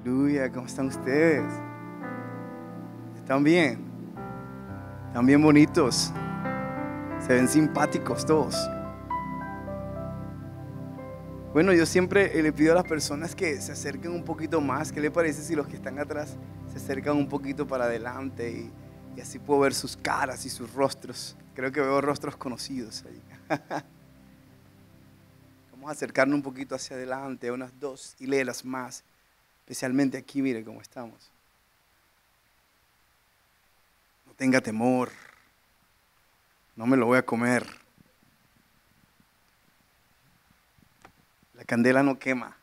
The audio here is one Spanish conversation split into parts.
Aleluya, ¿cómo están ustedes? ¿Están bien? ¿Están bien bonitos? Se ven simpáticos todos. Bueno, yo siempre le pido a las personas que se acerquen un poquito más. ¿Qué le parece si los que están atrás se acercan un poquito para adelante y así puedo ver sus caras y sus rostros? Creo que veo rostros conocidos ahí. Vamos a acercarnos un poquito hacia adelante, unas 2 hileras más. Especialmente aquí, mire cómo estamos. No tenga temor. No me lo voy a comer. La candela no quema.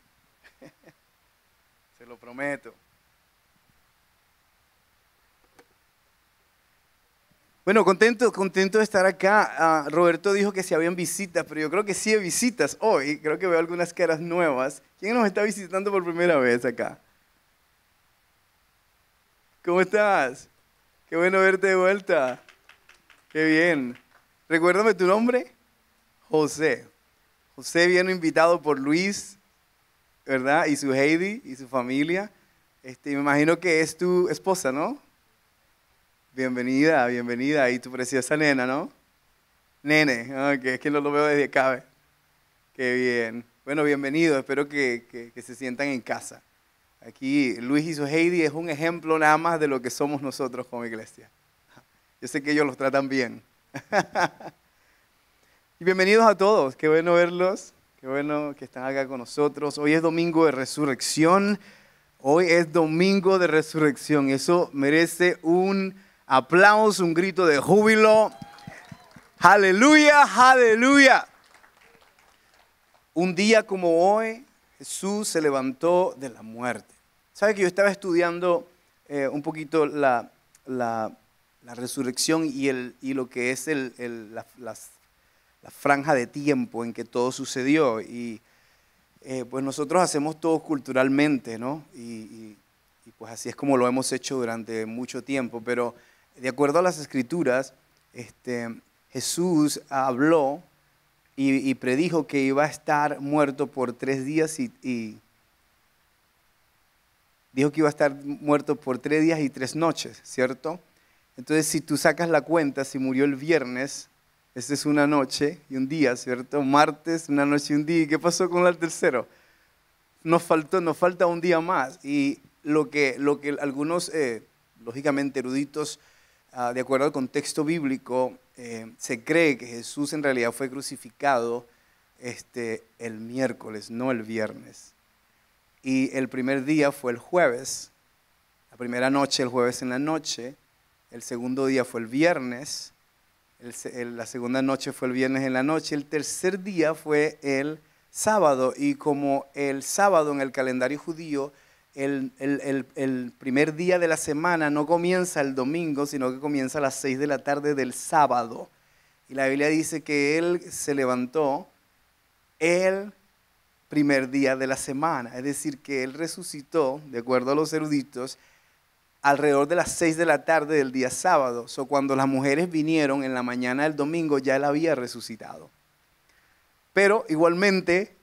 Se lo prometo. Bueno, contento de estar acá. Roberto dijo que si habían visitas, pero yo creo que sí hay visitas hoy. Creo que veo algunas caras nuevas. ¿Quién nos está visitando por primera vez acá? ¿Cómo estás? Qué bueno verte de vuelta. Qué bien. Recuérdame tu nombre. José. José viene invitado por Luis, ¿verdad? Y su Heidi y su familia. Me imagino que es tu esposa, ¿no? Bienvenida, bienvenida. Y tu preciosa nena, ¿no? Nene, ok, es que no lo veo desde acá. Qué bien. Bueno, bienvenido. Espero que se sientan en casa. Aquí Luis y su Heidi es un ejemplo nada más de lo que somos nosotros como iglesia. Yo sé que ellos los tratan bien. Y bienvenidos a todos, qué bueno verlos, qué bueno que están acá con nosotros. Hoy es domingo de resurrección, eso merece un aplauso, un grito de júbilo. Aleluya, aleluya. Un día como hoy, Jesús se levantó de la muerte. ¿Sabe que yo estaba estudiando un poquito la resurrección y lo que es la franja de tiempo en que todo sucedió? Y pues nosotros hacemos todo culturalmente, ¿no? Y pues así es como lo hemos hecho durante mucho tiempo. Pero de acuerdo a las Escrituras, Jesús habló y predijo que iba a estar muerto por 3 días y dijo que iba a estar muerto por 3 días y 3 noches, ¿cierto? Entonces, si tú sacas la cuenta, si murió el viernes, esta es una noche y un día, ¿cierto? Martes, una noche y un día. ¿Y qué pasó con el tercero? Nos falta un día más. Y lo que algunos, lógicamente eruditos, de acuerdo al contexto bíblico, se cree que Jesús en realidad fue crucificado el miércoles, no el viernes. Y el primer día fue el jueves, la primera noche el jueves en la noche, el segundo día fue el viernes, la segunda noche fue el viernes en la noche, el tercer día fue el sábado. Y como el sábado en el calendario judío, el primer día de la semana no comienza el domingo, sino que comienza a las 6 de la tarde del sábado. Y la Biblia dice que Él se levantó el primer día de la semana, es decir, que Él resucitó, de acuerdo a los eruditos, alrededor de las 6 de la tarde del día sábado. Cuando las mujeres vinieron en la mañana del domingo, ya Él había resucitado. Pero igualmente,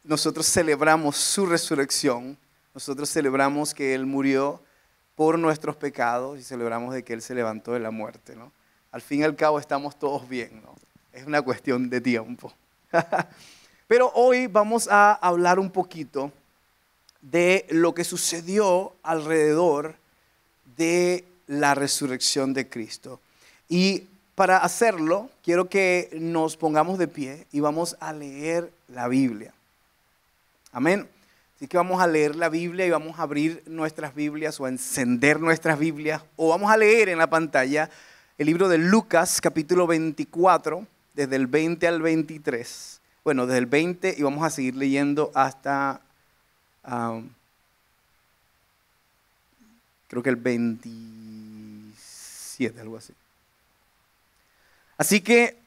nosotros celebramos su resurrección, nosotros celebramos que Él murió por nuestros pecados y celebramos de que Él se levantó de la muerte, ¿no? Al fin y al cabo estamos todos bien, ¿no? Es una cuestión de tiempo. Pero hoy vamos a hablar un poquito de lo que sucedió alrededor de la resurrección de Cristo. Y para hacerlo, quiero que nos pongamos de pie y vamos a leer la Biblia. Amén. Así que vamos a leer la Biblia y vamos a abrir nuestras Biblias o a encender nuestras Biblias, o vamos a leer en la pantalla el libro de Lucas, capítulo 24, desde el 20 al 23. Bueno, desde el 20 y vamos a seguir leyendo hasta, creo que el 27, algo así. Así que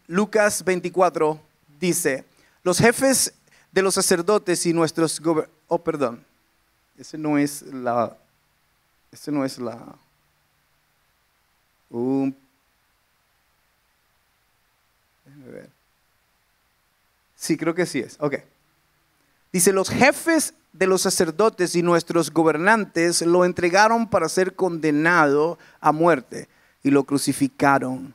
Lucas 24 dice: los jefes de los sacerdotes y nuestros gobernadores. Oh, perdón. Ese no es la. Déjame ver. Sí, creo que sí es. Ok. Dice: los jefes de los sacerdotes y nuestros gobernantes lo entregaron para ser condenado a muerte y lo crucificaron.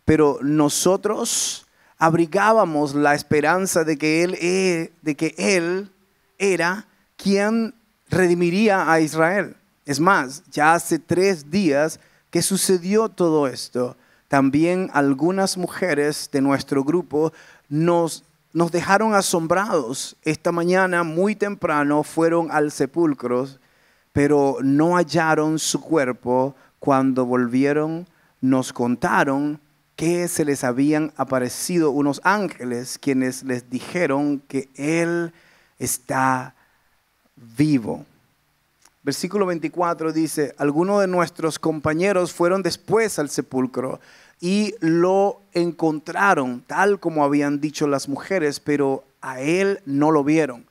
Pero nosotros abrigábamos la esperanza de que Él era quien redimiría a Israel. Es más, ya hace 3 días que sucedió todo esto. También algunas mujeres de nuestro grupo nos dejaron asombrados. Esta mañana muy temprano fueron al sepulcro, pero no hallaron su cuerpo. Cuando volvieron nos contaron que se les habían aparecido unos ángeles quienes les dijeron que Él está vivo. Versículo 24 dice, algunos de nuestros compañeros fueron después al sepulcro y lo encontraron tal como habían dicho las mujeres, pero a Él no lo vieron.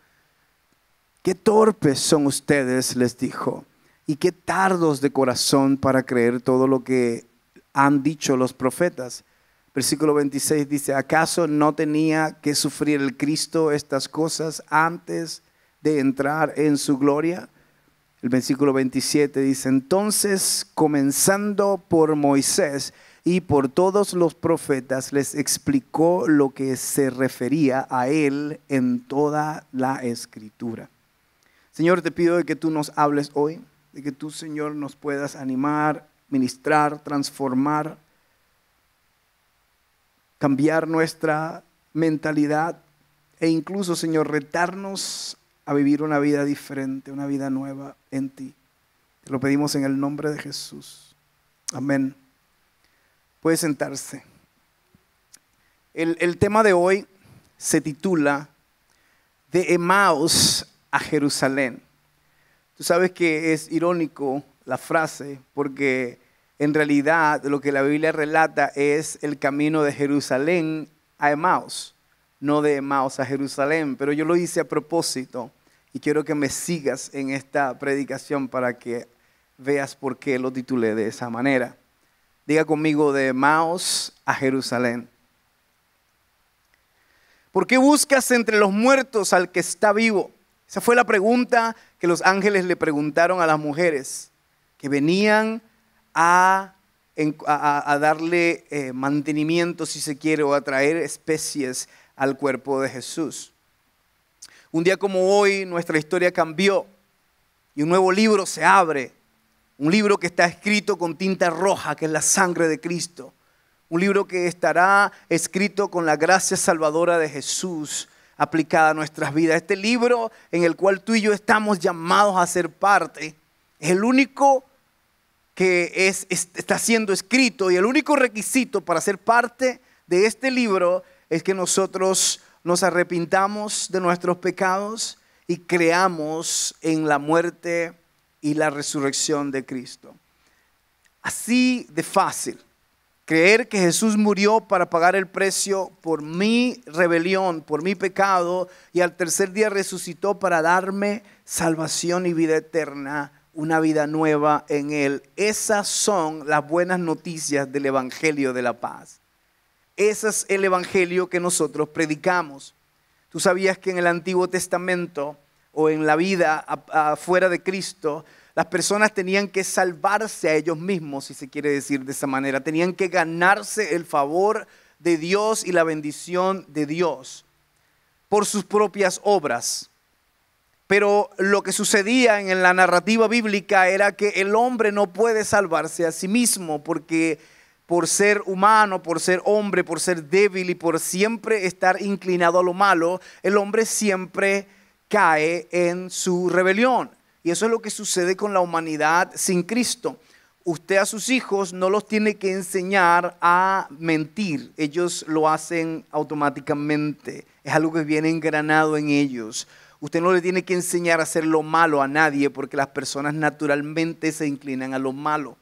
Qué torpes son ustedes, les dijo, y qué tardos de corazón para creer todo lo que han dicho los profetas. Versículo 26 dice, ¿acaso no tenía que sufrir el Cristo estas cosas antes de entrar en su gloria? El versículo 27 dice, entonces comenzando por Moisés y por todos los profetas, les explicó lo que se refería a Él en toda la Escritura. Señor, te pido de que tú nos hables hoy, de que tú, Señor, nos puedas animar, ministrar, transformar, cambiar nuestra mentalidad e incluso, Señor, retarnos a vivir una vida diferente, una vida nueva en ti. Te lo pedimos en el nombre de Jesús. Amén. Puede sentarse. El tema de hoy se titula De Emaús a Jerusalén. Tú sabes que es irónico la frase porque en realidad lo que la Biblia relata es el camino de Jerusalén a Emaús, no de Emaús a Jerusalén, pero yo lo hice a propósito y quiero que me sigas en esta predicación para que veas por qué lo titulé de esa manera. Diga conmigo, de Emaús a Jerusalén. ¿Por qué buscas entre los muertos al que está vivo? Esa fue la pregunta que los ángeles le preguntaron a las mujeres que venían a darle mantenimiento, si se quiere, o a traer especies al cuerpo de Jesús. Un día como hoy nuestra historia cambió y un nuevo libro se abre. Un libro que está escrito con tinta roja, que es la sangre de Cristo. Un libro que estará escrito con la gracia salvadora de Jesús aplicada a nuestras vidas. Este libro en el cual tú y yo estamos llamados a ser parte es el único que está siendo escrito, y el único requisito para ser parte de este libro es que nosotros nos arrepintamos de nuestros pecados y creamos en la muerte y la resurrección de Cristo. Así de fácil. Creer que Jesús murió para pagar el precio por mi rebelión, por mi pecado, y al tercer día resucitó para darme salvación y vida eterna, una vida nueva en Él. Esas son las buenas noticias del Evangelio de la paz. Ese es el Evangelio que nosotros predicamos. ¿Tú sabías que en el Antiguo Testamento o en la vida afuera de Cristo, las personas tenían que salvarse a ellos mismos, si se quiere decir de esa manera? Tenían que ganarse el favor de Dios y la bendición de Dios por sus propias obras. Pero lo que sucedía en la narrativa bíblica era que el hombre no puede salvarse a sí mismo, porque por ser humano, por ser hombre, por ser débil y por siempre estar inclinado a lo malo, el hombre siempre cae en su rebelión. Y eso es lo que sucede con la humanidad sin Cristo. Usted a sus hijos no los tiene que enseñar a mentir. Ellos lo hacen automáticamente. Es algo que viene engranado en ellos. Usted no le tiene que enseñar a hacer lo malo a nadie, porque las personas naturalmente se inclinan a lo malo.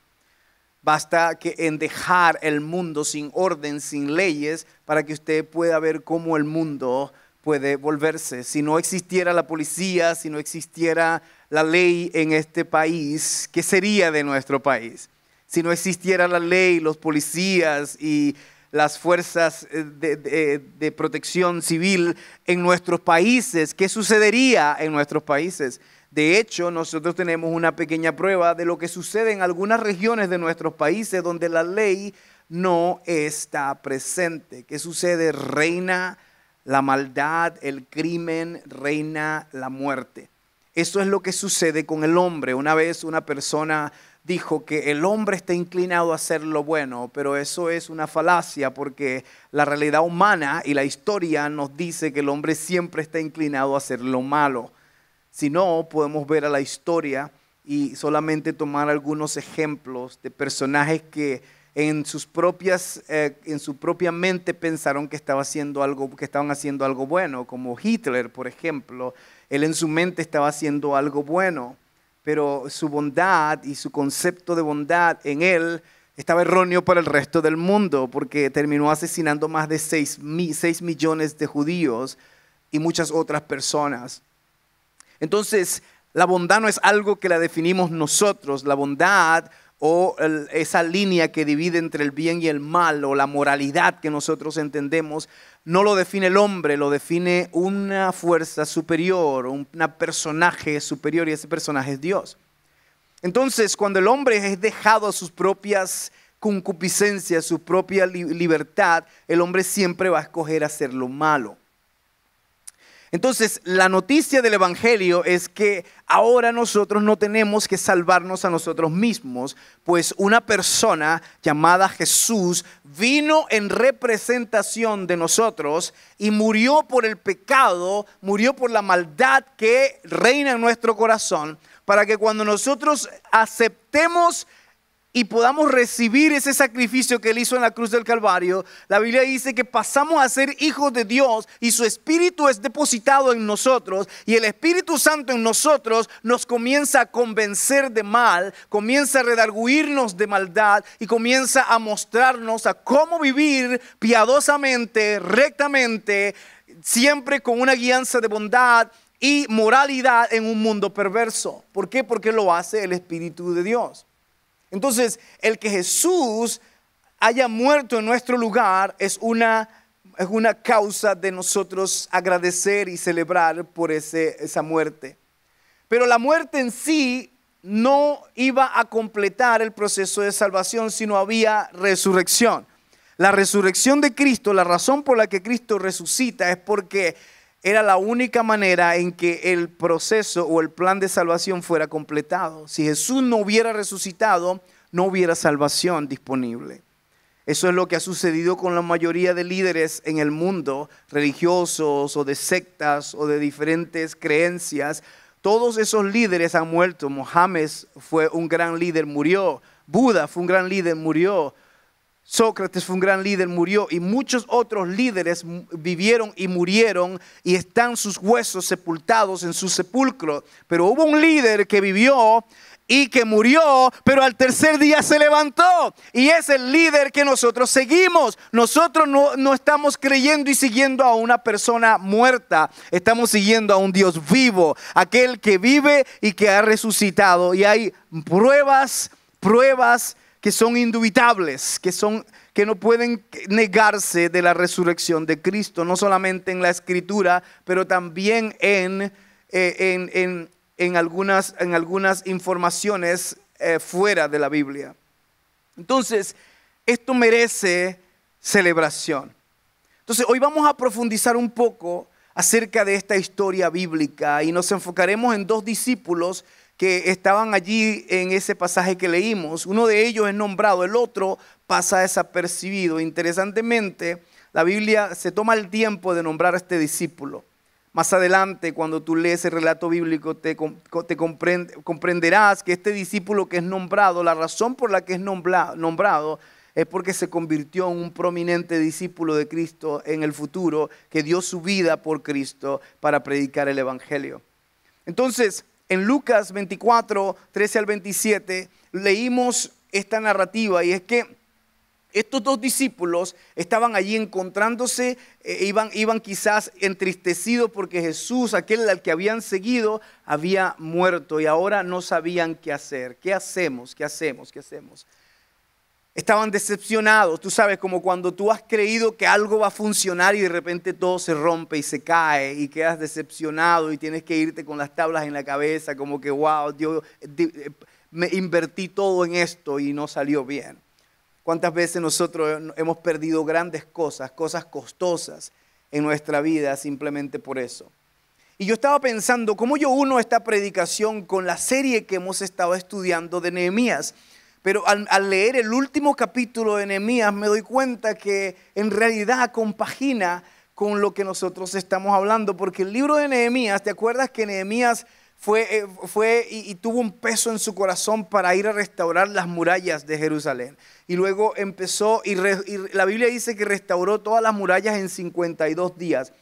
Basta que en dejar el mundo sin orden, sin leyes, para que usted pueda ver cómo el mundo puede volverse. Si no existiera la policía, si no existiera la ley en este país, ¿qué sería de nuestro país? Si no existiera la ley, los policías y las fuerzas de protección civil en nuestros países. ¿Qué sucedería en nuestros países? De hecho, nosotros tenemos una pequeña prueba de lo que sucede en algunas regiones de nuestros países donde la ley no está presente. ¿Qué sucede? Reina la maldad, el crimen, reina la muerte. Eso es lo que sucede con el hombre. Una vez una persona dijo que el hombre está inclinado a hacer lo bueno, pero eso es una falacia porque la realidad humana y la historia nos dice que el hombre siempre está inclinado a hacer lo malo. Si no, podemos ver a la historia y solamente tomar algunos ejemplos de personajes que en su propia mente pensaron que estaban haciendo algo bueno, como Hitler, por ejemplo. Él en su mente estaba haciendo algo bueno, pero su bondad y su concepto de bondad en él estaba erróneo para el resto del mundo, porque terminó asesinando más de 6 millones de judíos y muchas otras personas. Entonces, la bondad no es algo que la definimos nosotros. La bondad o esa línea que divide entre el bien y el mal, o la moralidad que nosotros entendemos, no lo define el hombre, lo define una fuerza superior, un personaje superior, y ese personaje es Dios. Entonces, cuando el hombre es dejado a sus propias concupiscencias, su propia libertad, el hombre siempre va a escoger hacer lo malo. Entonces, la noticia del Evangelio es que ahora nosotros no tenemos que salvarnos a nosotros mismos, pues una persona llamada Jesús vino en representación de nosotros y murió por el pecado, murió por la maldad que reina en nuestro corazón, para que cuando nosotros aceptemos y podamos recibir ese sacrificio que Él hizo en la cruz del Calvario, la Biblia dice que pasamos a ser hijos de Dios y su Espíritu es depositado en nosotros, y el Espíritu Santo en nosotros nos comienza a convencer de mal, comienza a redarguirnos de maldad y comienza a mostrarnos a cómo vivir piadosamente, rectamente, siempre con una guianza de bondad y moralidad en un mundo perverso. ¿Por qué? Porque lo hace el Espíritu de Dios. Entonces, el que Jesús haya muerto en nuestro lugar es una causa de nosotros agradecer y celebrar por esa muerte. Pero la muerte en sí no iba a completar el proceso de salvación, sino había resurrección. La resurrección de Cristo, la razón por la que Cristo resucita es porque era la única manera en que el proceso o el plan de salvación fuera completado. Si Jesús no hubiera resucitado, no hubiera salvación disponible. Eso es lo que ha sucedido con la mayoría de líderes en el mundo, religiosos o de sectas o de diferentes creencias. Todos esos líderes han muerto. Mohammed fue un gran líder, murió. Buda fue un gran líder, murió. Sócrates fue un gran líder, murió, y muchos otros líderes vivieron y murieron y están sus huesos sepultados en su sepulcro. Pero hubo un líder que vivió y que murió, pero al tercer día se levantó, y es el líder que nosotros seguimos. Nosotros no estamos creyendo y siguiendo a una persona muerta, estamos siguiendo a un Dios vivo, aquel que vive y que ha resucitado, y hay pruebas que son indubitables, que no pueden negarse de la resurrección de Cristo, no solamente en la Escritura, pero también en algunas informaciones fuera de la Biblia. Entonces, esto merece celebración. Entonces, hoy vamos a profundizar un poco acerca de esta historia bíblica y nos enfocaremos en 2 discípulos que estaban allí en ese pasaje que leímos. Uno de ellos es nombrado, el otro pasa desapercibido. Interesantemente, la Biblia se toma el tiempo de nombrar a este discípulo. Más adelante, cuando tú lees el relato bíblico, te comprenderás que este discípulo que es nombrado, la razón por la que es nombrado es porque se convirtió en un prominente discípulo de Cristo en el futuro, que dio su vida por Cristo para predicar el Evangelio. Entonces, en Lucas 24, 13 al 27, leímos esta narrativa, y es que estos 2 discípulos estaban allí encontrándose, iban quizás entristecidos porque Jesús, aquel al que habían seguido, había muerto y ahora no sabían qué hacer. ¿Qué hacemos? ¿Qué hacemos? ¿Qué hacemos? Estaban decepcionados, tú sabes, como cuando tú has creído que algo va a funcionar y de repente todo se rompe y se cae y quedas decepcionado y tienes que irte con las tablas en la cabeza, como que wow, yo me invertí todo en esto y no salió bien. ¿Cuántas veces nosotros hemos perdido grandes cosas, cosas costosas en nuestra vida simplemente por eso? Y yo estaba pensando, ¿cómo yo uno esta predicación con la serie que hemos estado estudiando de Nehemías? Pero al leer el último capítulo de Nehemías me doy cuenta que en realidad compagina con lo que nosotros estamos hablando. Porque el libro de Nehemías, ¿te acuerdas que Nehemías fue y tuvo un peso en su corazón para ir a restaurar las murallas de Jerusalén? Y luego empezó, y la Biblia dice que restauró todas las murallas en 52 días.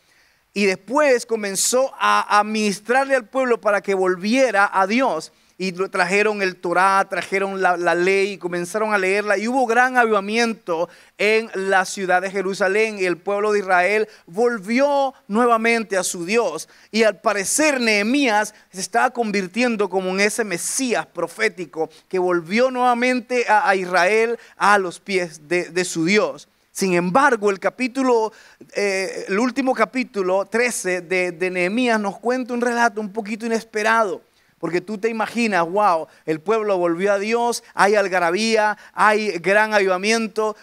Y después comenzó a ministrarle al pueblo para que volviera a Dios. Y trajeron el Torá, trajeron la ley y comenzaron a leerla. Y hubo gran avivamiento en la ciudad de Jerusalén. Y el pueblo de Israel volvió nuevamente a su Dios. Y al parecer Nehemías se estaba convirtiendo como en ese Mesías profético que volvió nuevamente a Israel a los pies de su Dios. Sin embargo, el último capítulo 13 de Nehemías nos cuenta un relato un poquito inesperado. Porque tú te imaginas, wow, el pueblo volvió a Dios, hay algarabía, hay gran avivamiento,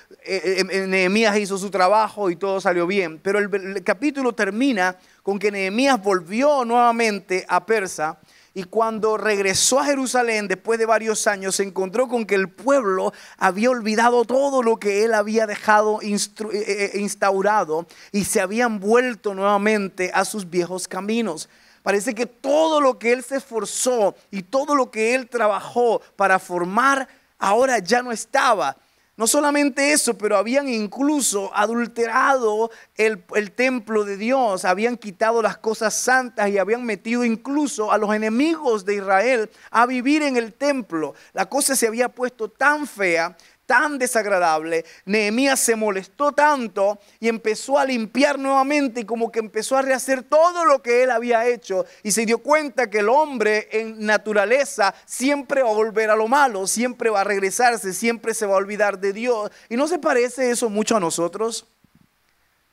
Nehemías hizo su trabajo y todo salió bien. Pero el capítulo termina con que Nehemías volvió nuevamente a Persa y cuando regresó a Jerusalén después de varios años se encontró con que el pueblo había olvidado todo lo que él había dejado instaurado y se habían vuelto nuevamente a sus viejos caminos. Parece que todo lo que él se esforzó y todo lo que él trabajó para formar ahora ya no estaba. No solamente eso, pero habían incluso adulterado el templo de Dios, habían quitado las cosas santas y habían metido incluso a los enemigos de Israel a vivir en el templo. La cosa se había puesto tan fea, tan desagradable. Nehemías se molestó tanto y empezó a limpiar nuevamente y como que empezó a rehacer todo lo que él había hecho y se dio cuenta que el hombre en naturaleza siempre va a volver a lo malo, siempre va a regresarse, siempre se va a olvidar de Dios. ¿Y no se parece eso mucho a nosotros?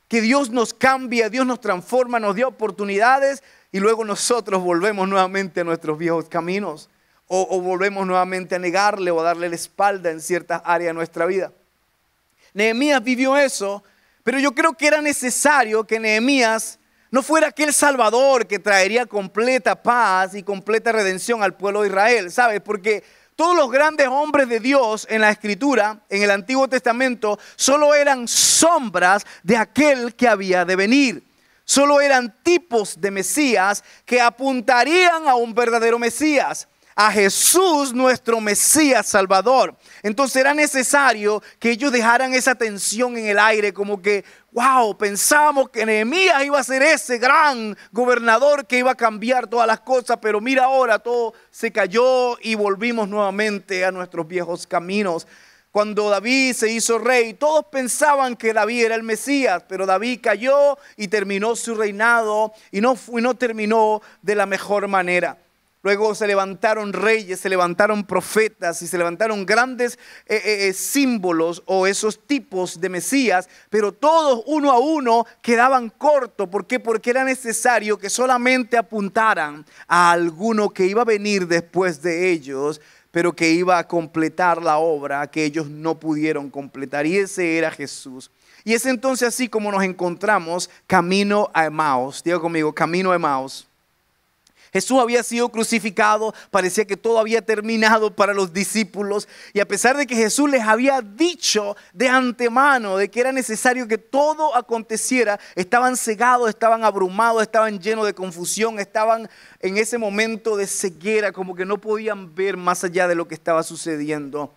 Que Dios nos cambia, Dios nos transforma, nos dio oportunidades y luego nosotros volvemos nuevamente a nuestros viejos caminos. O volvemos nuevamente a negarle o a darle la espalda en ciertas áreas de nuestra vida. Nehemías vivió eso, pero yo creo que era necesario que Nehemías no fuera aquel salvador que traería completa paz y completa redención al pueblo de Israel, ¿sabes? Porque todos los grandes hombres de Dios en la Escritura, en el Antiguo Testamento, solo eran sombras de aquel que había de venir. Solo eran tipos de Mesías que apuntarían a un verdadero Mesías, a Jesús, nuestro Mesías Salvador. Entonces era necesario que ellos dejaran esa tensión en el aire, como que, wow, pensábamos que Nehemías iba a ser ese gran gobernador que iba a cambiar todas las cosas, pero mira ahora todo se cayó y volvimos nuevamente a nuestros viejos caminos. Cuando David se hizo rey, todos pensaban que David era el Mesías, pero David cayó y terminó su reinado y no terminó de la mejor manera. Luego se levantaron reyes, se levantaron profetas y se levantaron grandes símbolos o esos tipos de Mesías, pero todos uno a uno quedaban cortos. ¿Por qué? Porque era necesario que solamente apuntaran a alguno que iba a venir después de ellos, pero que iba a completar la obra que ellos no pudieron completar. Y ese era Jesús. Y es entonces así como nos encontramos camino a Emaús. Diga conmigo, camino a Emaús. Jesús había sido crucificado, parecía que todo había terminado para los discípulos y a pesar de que Jesús les había dicho de antemano de que era necesario que todo aconteciera, estaban cegados, estaban abrumados, estaban llenos de confusión, estaban en ese momento de ceguera, como que no podían ver más allá de lo que estaba sucediendo.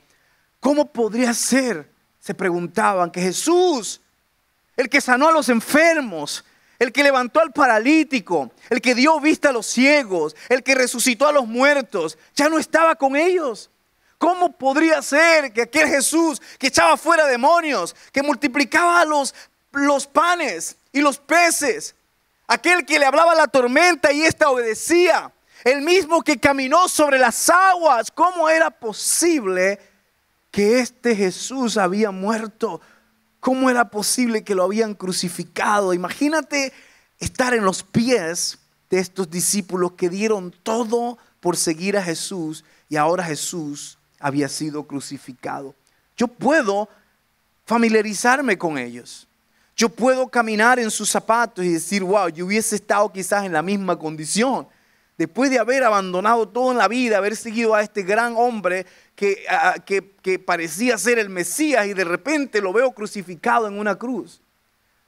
¿Cómo podría ser? Se preguntaban, que Jesús, el que sanó a los enfermos, el que levantó al paralítico, el que dio vista a los ciegos, el que resucitó a los muertos, ya no estaba con ellos. ¿Cómo podría ser que aquel Jesús que echaba fuera demonios, que multiplicaba los panes y los peces, aquel que le hablaba a la tormenta y ésta obedecía, el mismo que caminó sobre las aguas, cómo era posible que este Jesús había muerto. ¿Cómo era posible que lo habían crucificado? Imagínate estar en los pies de estos discípulos que dieron todo por seguir a Jesús y ahora Jesús había sido crucificado. Yo puedo familiarizarme con ellos. Yo puedo caminar en sus zapatos y decir, wow, yo hubiese estado quizás en la misma condición. Después de haber abandonado todo en la vida, haber seguido a este gran hombre que parecía ser el Mesías y de repente lo veo crucificado en una cruz.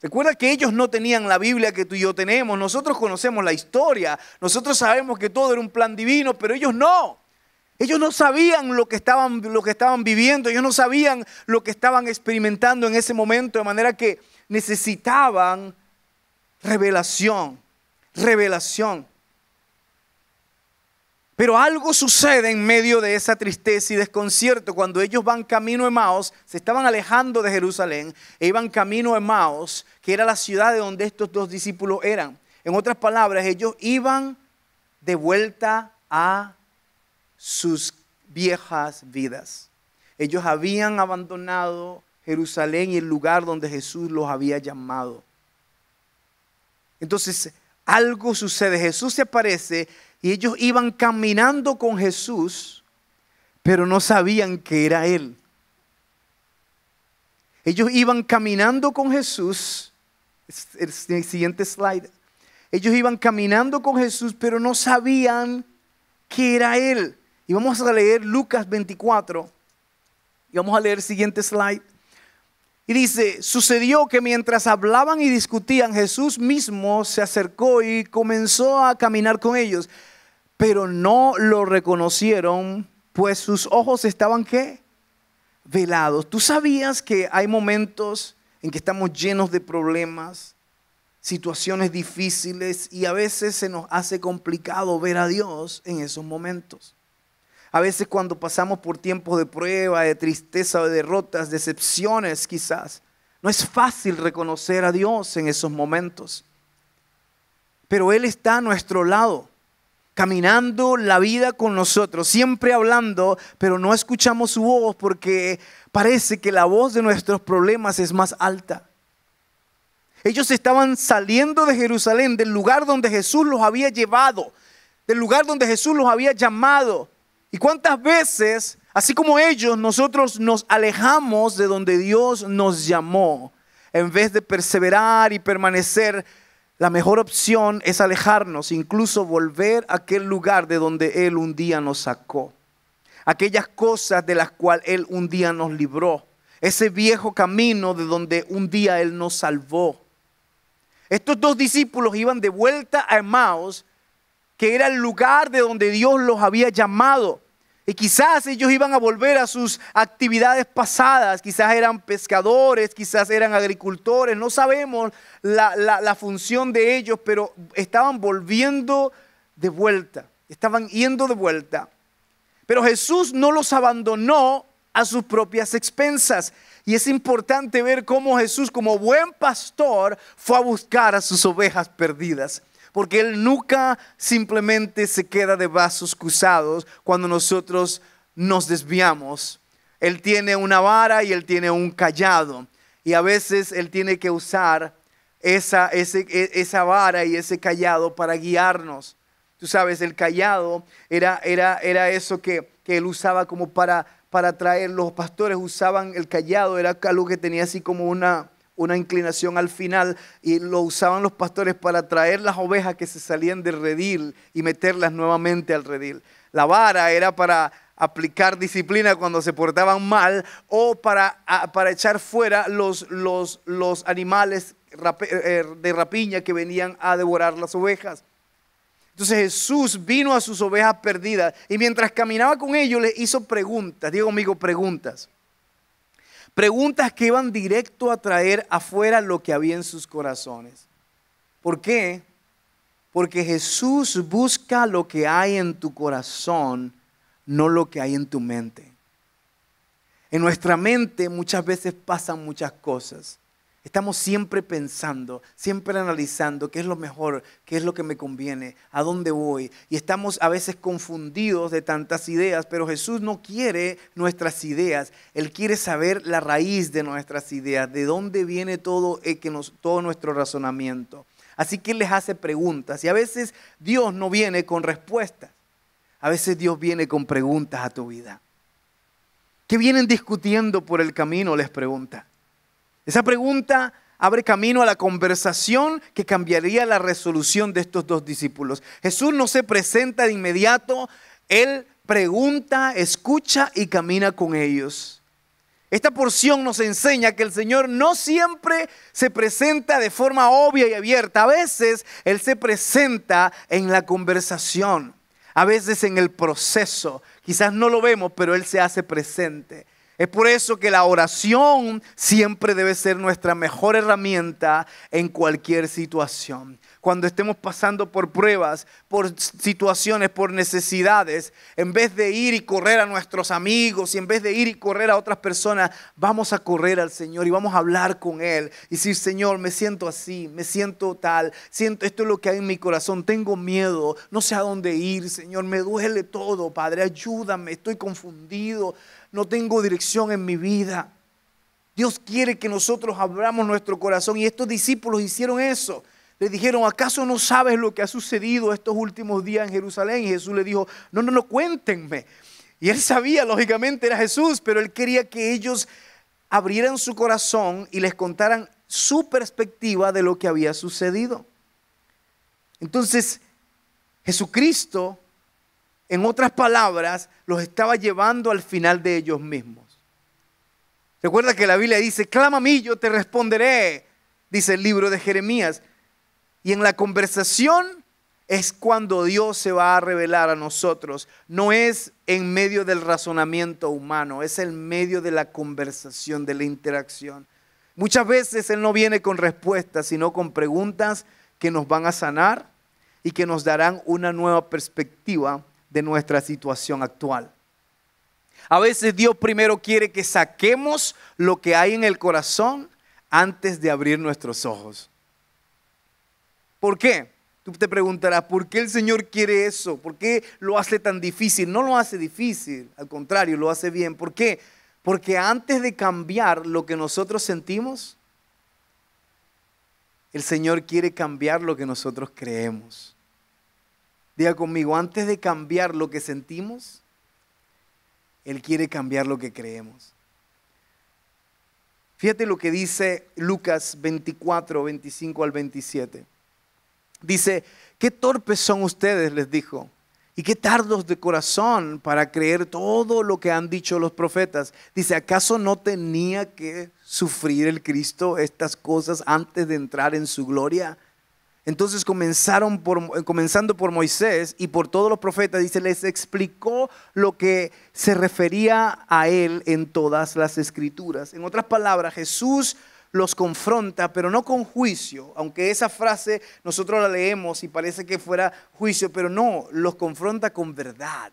Recuerda que ellos no tenían la Biblia que tú y yo tenemos. Nosotros conocemos la historia. Nosotros sabemos que todo era un plan divino, pero ellos no. Ellos no sabían lo que estaban viviendo. Ellos no sabían lo que estaban experimentando en ese momento. De manera que necesitaban revelación. Pero algo sucede en medio de esa tristeza y desconcierto. Cuando ellos van camino a Emaús, se estaban alejando de Jerusalén e iban camino a Emaús, que era la ciudad de donde estos dos discípulos eran. En otras palabras, ellos iban de vuelta a sus viejas vidas. Ellos habían abandonado Jerusalén y el lugar donde Jesús los había llamado. Entonces, algo sucede. Jesús se aparece y ellos iban caminando con Jesús, pero no sabían que era Él. Ellos iban caminando con Jesús. El siguiente slide. Ellos iban caminando con Jesús, pero no sabían que era Él. Y vamos a leer Lucas 24. Y vamos a leer el siguiente slide. Y dice, sucedió que mientras hablaban y discutían, Jesús mismo se acercó y comenzó a caminar con ellos. Pero no lo reconocieron, pues sus ojos estaban, ¿qué? Velados. ¿Tú sabías que hay momentos en que estamos llenos de problemas, situaciones difíciles y a veces se nos hace complicado ver a Dios en esos momentos? A veces cuando pasamos por tiempos de prueba, de tristeza, de derrotas, decepciones quizás, no es fácil reconocer a Dios en esos momentos. Pero Él está a nuestro lado, caminando la vida con nosotros, siempre hablando, pero no escuchamos su voz porque parece que la voz de nuestros problemas es más alta. Ellos estaban saliendo de Jerusalén, del lugar donde Jesús los había llevado, del lugar donde Jesús los había llamado. ¿Y cuántas veces, así como ellos, nosotros nos alejamos de donde Dios nos llamó? En vez de perseverar y permanecer, la mejor opción es alejarnos, incluso volver a aquel lugar de donde Él un día nos sacó. Aquellas cosas de las cuales Él un día nos libró. Ese viejo camino de donde un día Él nos salvó. Estos dos discípulos iban de vuelta a Emaús, que era el lugar de donde Dios los había llamado. Y quizás ellos iban a volver a sus actividades pasadas, quizás eran pescadores, quizás eran agricultores, no sabemos la función de ellos, pero estaban volviendo de vuelta, estaban yendo de vuelta. Pero Jesús no los abandonó a sus propias expensas. Y es importante ver cómo Jesús, como buen pastor, fue a buscar a sus ovejas perdidas. Porque Él nunca simplemente se queda de brazos cruzados cuando nosotros nos desviamos. Él tiene una vara y Él tiene un cayado. Y a veces Él tiene que usar esa vara y ese cayado para guiarnos. Tú sabes, el cayado era eso que Él usaba como para traer. Los pastores usaban el cayado, era algo que tenía así como una inclinación al final y lo usaban los pastores para traer las ovejas que se salían del redil y meterlas nuevamente al redil. La vara era para aplicar disciplina cuando se portaban mal o para echar fuera los animales de rapiña que venían a devorar las ovejas. Entonces Jesús vino a sus ovejas perdidas y mientras caminaba con ellos les hizo preguntas. Digo conmigo, preguntas. Preguntas que iban directo a traer afuera lo que había en sus corazones. ¿Por qué? Porque Jesús busca lo que hay en tu corazón, no lo que hay en tu mente. En nuestra mente muchas veces pasan muchas cosas. Estamos siempre pensando, siempre analizando qué es lo mejor, qué es lo que me conviene, a dónde voy. Y estamos a veces confundidos de tantas ideas, pero Jesús no quiere nuestras ideas. Él quiere saber la raíz de nuestras ideas, de dónde viene todo nuestro razonamiento. Así que Él les hace preguntas y a veces Dios no viene con respuestas. A veces Dios viene con preguntas a tu vida. ¿Qué vienen discutiendo por el camino? Les pregunta. Esa pregunta abre camino a la conversación que cambiaría la resolución de estos dos discípulos. Jesús no se presenta de inmediato, Él pregunta, escucha y camina con ellos. Esta porción nos enseña que el Señor no siempre se presenta de forma obvia y abierta. A veces Él se presenta en la conversación, a veces en el proceso. Quizás no lo vemos, pero Él se hace presente. Es por eso que la oración siempre debe ser nuestra mejor herramienta en cualquier situación. Cuando estemos pasando por pruebas, por situaciones, por necesidades, en vez de ir y correr a nuestros amigos y en vez de ir y correr a otras personas, vamos a correr al Señor y vamos a hablar con Él. Y decir, Señor, me siento así, me siento tal, siento esto es lo que hay en mi corazón, tengo miedo, no sé a dónde ir, Señor, me duele todo, Padre, ayúdame, estoy confundido. No tengo dirección en mi vida. Dios quiere que nosotros abramos nuestro corazón y estos discípulos hicieron eso. Le dijeron, ¿acaso no sabes lo que ha sucedido estos últimos días en Jerusalén? Y Jesús le dijo, no, cuéntenme. Y él sabía, lógicamente era Jesús, pero él quería que ellos abrieran su corazón y les contaran su perspectiva de lo que había sucedido. Entonces, Jesucristo, en otras palabras, los estaba llevando al final de ellos mismos. Recuerda que la Biblia dice, clama a mí, yo te responderé, dice el libro de Jeremías. Y en la conversación es cuando Dios se va a revelar a nosotros. No es en medio del razonamiento humano, es en medio de la conversación, de la interacción. Muchas veces Él no viene con respuestas, sino con preguntas que nos van a sanar y que nos darán una nueva perspectiva de nuestra situación actual. A veces Dios primero quiere que saquemos lo que hay en el corazón antes de abrir nuestros ojos. ¿Por qué? Tú te preguntarás, ¿por qué el Señor quiere eso? ¿Por qué lo hace tan difícil? No lo hace difícil, al contrario, lo hace bien. ¿Por qué? Porque antes de cambiar lo que nosotros sentimos, el Señor quiere cambiar lo que nosotros creemos. Diga conmigo, antes de cambiar lo que sentimos, Él quiere cambiar lo que creemos. Fíjate lo que dice Lucas 24, 25 al 27. Dice, qué torpes son ustedes, les dijo, y qué tardos de corazón para creer todo lo que han dicho los profetas. Dice, ¿acaso no tenía que sufrir el Cristo estas cosas antes de entrar en su gloria? Entonces comenzando por Moisés y por todos los profetas, dice, les explicó lo que se refería a Él en todas las Escrituras. En otras palabras, Jesús los confronta, pero no con juicio, aunque esa frase nosotros la leemos y parece que fuera juicio, pero no, los confronta con verdad.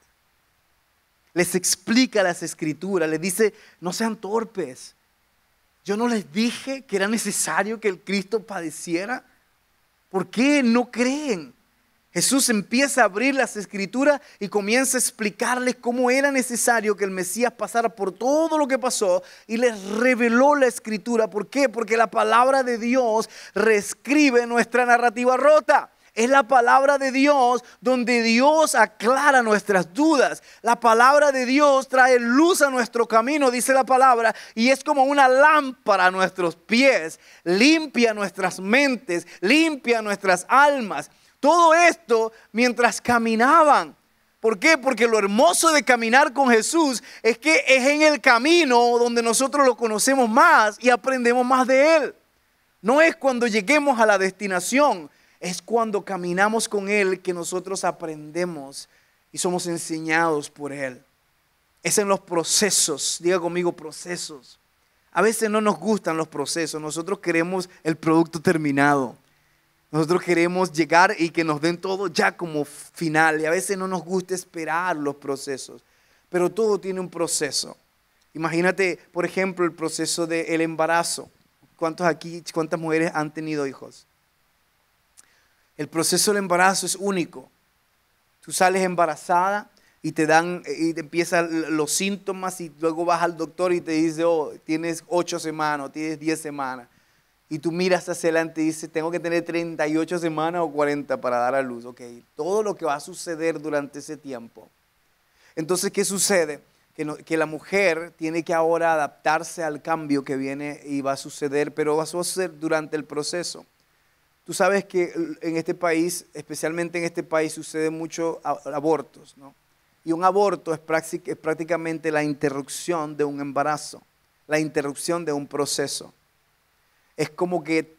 Les explica las Escrituras, les dice, no sean torpes. Yo no les dije que era necesario que el Cristo padeciera. ¿Por qué no creen? Jesús empieza a abrir las Escrituras y comienza a explicarles cómo era necesario que el Mesías pasara por todo lo que pasó y les reveló la Escritura. ¿Por qué? Porque la palabra de Dios reescribe nuestra narrativa rota. Es la palabra de Dios donde Dios aclara nuestras dudas. La palabra de Dios trae luz a nuestro camino, dice la palabra, y es como una lámpara a nuestros pies. Limpia nuestras mentes, limpia nuestras almas. Todo esto mientras caminaban. ¿Por qué? Porque lo hermoso de caminar con Jesús es que es en el camino donde nosotros lo conocemos más y aprendemos más de Él. No es cuando lleguemos a la destinación, es cuando caminamos con Él que nosotros aprendemos y somos enseñados por Él. Es en los procesos, diga conmigo procesos. A veces no nos gustan los procesos, nosotros queremos el producto terminado. Nosotros queremos llegar y que nos den todo ya como final y a veces no nos gusta esperar los procesos, pero todo tiene un proceso. Imagínate, por ejemplo, el proceso del embarazo. cuántas mujeres han tenido hijos? El proceso del embarazo es único. Tú sales embarazada y te empiezan los síntomas y luego vas al doctor y te dice, oh, tienes 8 semanas o tienes 10 semanas. Y tú miras hacia adelante y dices, tengo que tener 38 semanas o 40 para dar a luz. Ok, todo lo que va a suceder durante ese tiempo. Entonces, ¿qué sucede? Que la mujer tiene que ahora adaptarse al cambio que viene y va a suceder, pero va a suceder durante el proceso. Tú sabes que en este país, especialmente en este país, sucede mucho abortos, ¿no? Y un aborto es prácticamente la interrupción de un embarazo, la interrupción de un proceso. Es como que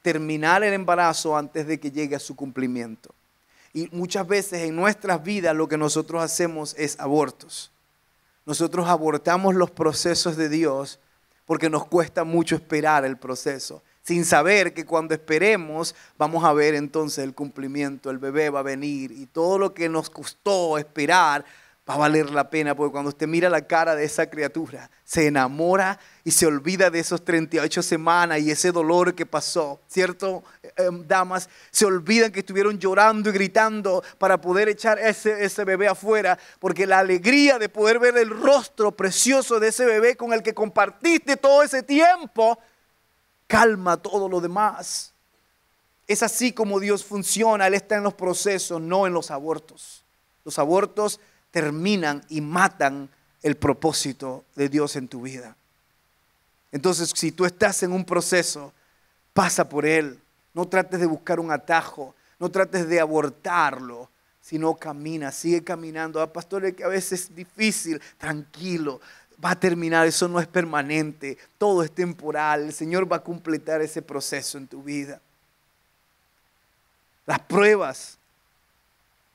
terminar el embarazo antes de que llegue a su cumplimiento. Y muchas veces en nuestras vidas lo que nosotros hacemos es abortos. Nosotros abortamos los procesos de Dios porque nos cuesta mucho esperar el proceso, sin saber que cuando esperemos vamos a ver entonces el cumplimiento, el bebé va a venir y todo lo que nos costó esperar va a valer la pena, porque cuando usted mira la cara de esa criatura, se enamora y se olvida de esos 38 semanas y ese dolor que pasó, ¿cierto? Damas, se olvidan que estuvieron llorando y gritando para poder echar ese bebé afuera, porque la alegría de poder ver el rostro precioso de ese bebé con el que compartiste todo ese tiempo, calma todo lo demás. Es así como Dios funciona. Él está en los procesos, no en los abortos. Los abortos terminan y matan el propósito de Dios en tu vida. Entonces, si tú estás en un proceso, pasa por él. No trates de buscar un atajo, no trates de abortarlo, sino camina, sigue caminando. Pastor, es que a veces es difícil, tranquilo. Va a terminar, eso no es permanente, todo es temporal. El Señor va a completar ese proceso en tu vida. Las pruebas,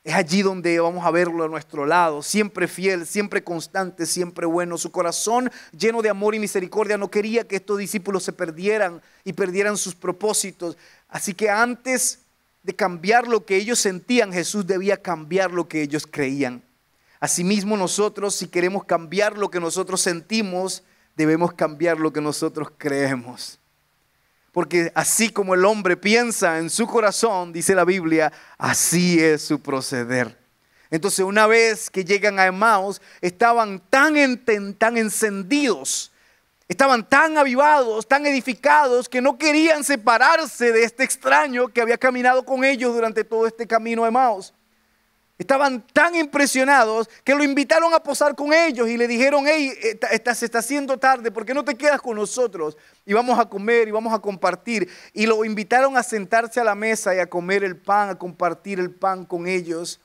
es allí donde vamos a verlo a nuestro lado, siempre fiel, siempre constante, siempre bueno. Su corazón lleno de amor y misericordia no quería que estos discípulos se perdieran y perdieran sus propósitos. Así que antes de cambiar lo que ellos sentían, Jesús debía cambiar lo que ellos creían. Asimismo nosotros, si queremos cambiar lo que nosotros sentimos, debemos cambiar lo que nosotros creemos. Porque así como el hombre piensa en su corazón, dice la Biblia, así es su proceder. Entonces una vez que llegan a Emaús, estaban tan encendidos, estaban tan avivados, tan edificados, que no querían separarse de este extraño que había caminado con ellos durante todo este camino a Emaús. Estaban tan impresionados que lo invitaron a posar con ellos y le dijeron, hey, se está haciendo tarde, ¿por qué no te quedas con nosotros? Y vamos a comer y vamos a compartir. Y lo invitaron a sentarse a la mesa y a comer el pan, a compartir el pan con ellos.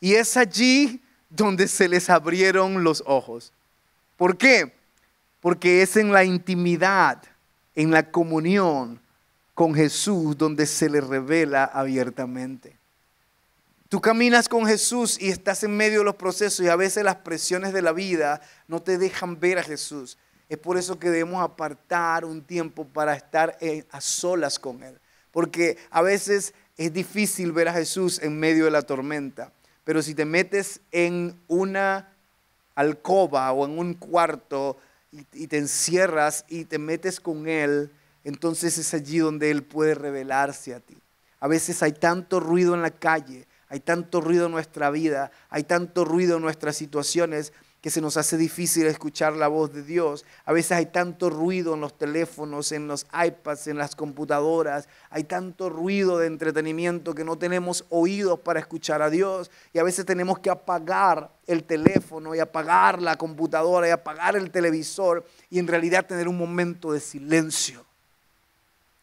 Y es allí donde se les abrieron los ojos. ¿Por qué? Porque es en la intimidad, en la comunión con Jesús donde se le revela abiertamente. Tú caminas con Jesús y estás en medio de los procesos y a veces las presiones de la vida no te dejan ver a Jesús. Es por eso que debemos apartar un tiempo para estar a solas con Él. Porque a veces es difícil ver a Jesús en medio de la tormenta. Pero si te metes en una alcoba o en un cuarto y te encierras y te metes con Él, entonces es allí donde Él puede revelarse a ti. A veces hay tanto ruido en la calle. Hay tanto ruido en nuestra vida, hay tanto ruido en nuestras situaciones que se nos hace difícil escuchar la voz de Dios. A veces hay tanto ruido en los teléfonos, en los iPads, en las computadoras. Hay tanto ruido de entretenimiento que no tenemos oídos para escuchar a Dios. Y a veces tenemos que apagar el teléfono y apagar la computadora y apagar el televisor y en realidad tener un momento de silencio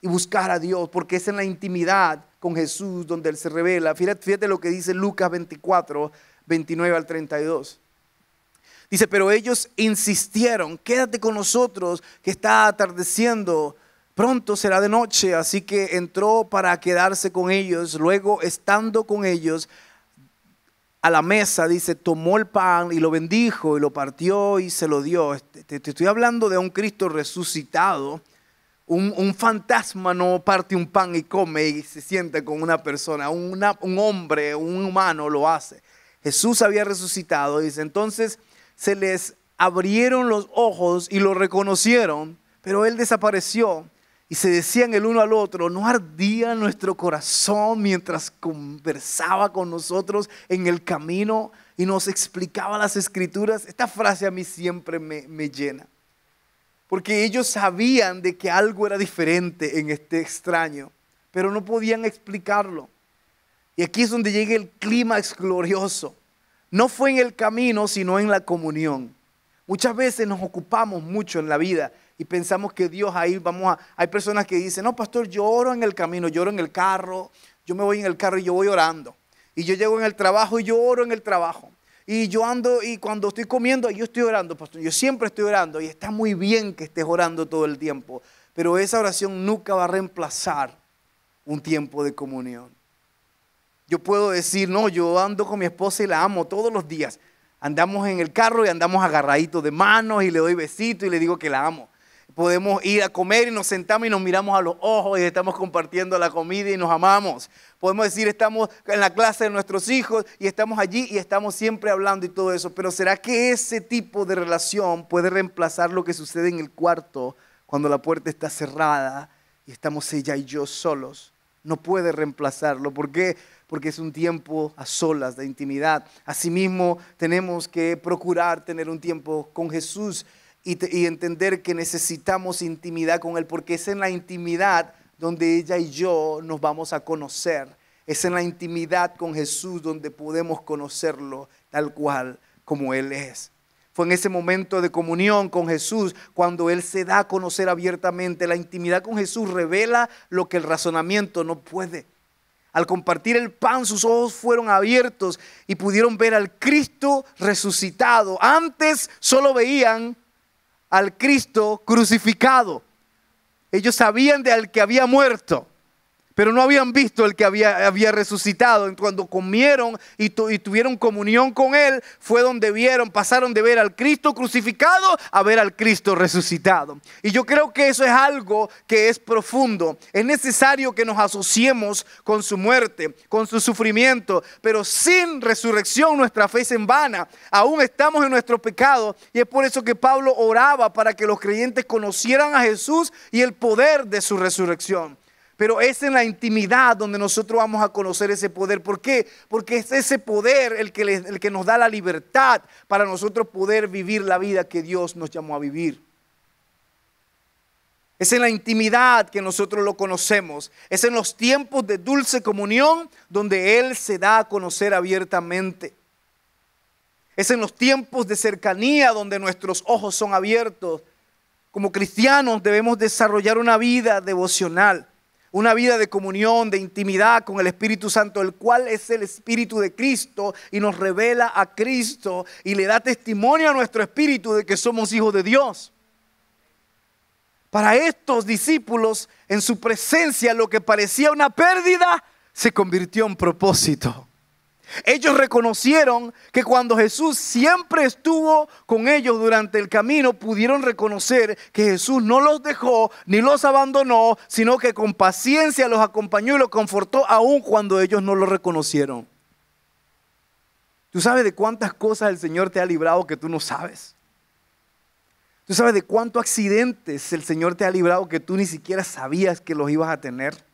y buscar a Dios, porque es en la intimidad con Jesús donde Él se revela. Fíjate lo que dice Lucas 24, 29 al 32. Dice, pero ellos insistieron, quédate con nosotros que está atardeciendo, pronto será de noche. Así que entró para quedarse con ellos. Luego, estando con ellos a la mesa, dice, tomó el pan y lo bendijo y lo partió y se lo dio. Te estoy hablando de un Cristo resucitado. Un fantasma no parte un pan y come y se sienta con una persona. Un hombre, un humano lo hace. Jesús había resucitado, dice. Entonces se les abrieron los ojos y lo reconocieron, Pero Él desapareció y se decían el uno al otro, ¿no ardía nuestro corazón mientras conversaba con nosotros en el camino y nos explicaba las Escrituras? Esta frase a mí siempre me llena. Porque ellos sabían de que algo era diferente en este extraño, pero no podían explicarlo. Y aquí es donde llega el clímax glorioso. No fue en el camino, sino en la comunión. Muchas veces nos ocupamos mucho en la vida y pensamos que Dios ahí Hay personas que dicen, no, pastor, yo oro en el camino, yo oro en el carro, yo me voy en el carro y yo voy orando. Y yo llego en el trabajo y yo oro en el trabajo. Y yo ando y cuando estoy comiendo, yo estoy orando, pastor. Yo siempre estoy orando y está muy bien que estés orando todo el tiempo. Pero esa oración nunca va a reemplazar un tiempo de comunión. Yo puedo decir, no, yo ando con mi esposa y la amo todos los días. Andamos en el carro y andamos agarraditos de manos y le doy besitos y le digo que la amo. Podemos ir a comer y nos sentamos y nos miramos a los ojos y estamos compartiendo la comida y nos amamos. Podemos decir, estamos en la clase de nuestros hijos y estamos allí y estamos siempre hablando y todo eso. Pero ¿será que ese tipo de relación puede reemplazar lo que sucede en el cuarto cuando la puerta está cerrada y estamos ella y yo solos? No puede reemplazarlo. ¿Por qué? Porque es un tiempo a solas de intimidad. Asimismo, tenemos que procurar tener un tiempo con Jesús y entender que necesitamos intimidad con Él, porque es en la intimidad donde ella y yo nos vamos a conocer. Es en la intimidad con Jesús donde podemos conocerlo tal cual como Él es. Fue en ese momento de comunión con Jesús cuando Él se da a conocer abiertamente. La intimidad con Jesús revela lo que el razonamiento no puede. Al compartir el pan, sus ojos fueron abiertos y pudieron ver al Cristo resucitado. Antes solo veían al Cristo crucificado. Ellos sabían de al que había muerto, pero no habían visto el que había resucitado. Cuando comieron y tuvieron comunión con Él, fue donde pasaron de ver al Cristo crucificado a ver al Cristo resucitado. Y yo creo que eso es algo que es profundo. Es necesario que nos asociemos con su muerte, con su sufrimiento, pero sin resurrección nuestra fe es en vana. Aún estamos en nuestro pecado y es por eso que Pablo oraba para que los creyentes conocieran a Jesús y el poder de su resurrección. Pero es en la intimidad donde nosotros vamos a conocer ese poder. ¿Por qué? Porque es ese poder el que nos da la libertad para nosotros poder vivir la vida que Dios nos llamó a vivir. Es en la intimidad que nosotros lo conocemos. Es en los tiempos de dulce comunión donde Él se da a conocer abiertamente. Es en los tiempos de cercanía donde nuestros ojos son abiertos. Como cristianos debemos desarrollar una vida devocional. Una vida de comunión, de intimidad con el Espíritu Santo, el cual es el Espíritu de Cristo y nos revela a Cristo y le da testimonio a nuestro espíritu de que somos hijos de Dios. Para estos discípulos, en su presencia, lo que parecía una pérdida se convirtió en propósito. Ellos reconocieron que cuando Jesús siempre estuvo con ellos durante el camino, pudieron reconocer que Jesús no los dejó ni los abandonó, sino que con paciencia los acompañó y los confortó aun cuando ellos no lo reconocieron. ¿Tú sabes de cuántas cosas el Señor te ha librado que tú no sabes? ¿Tú sabes de cuántos accidentes el Señor te ha librado que tú ni siquiera sabías que los ibas a tener?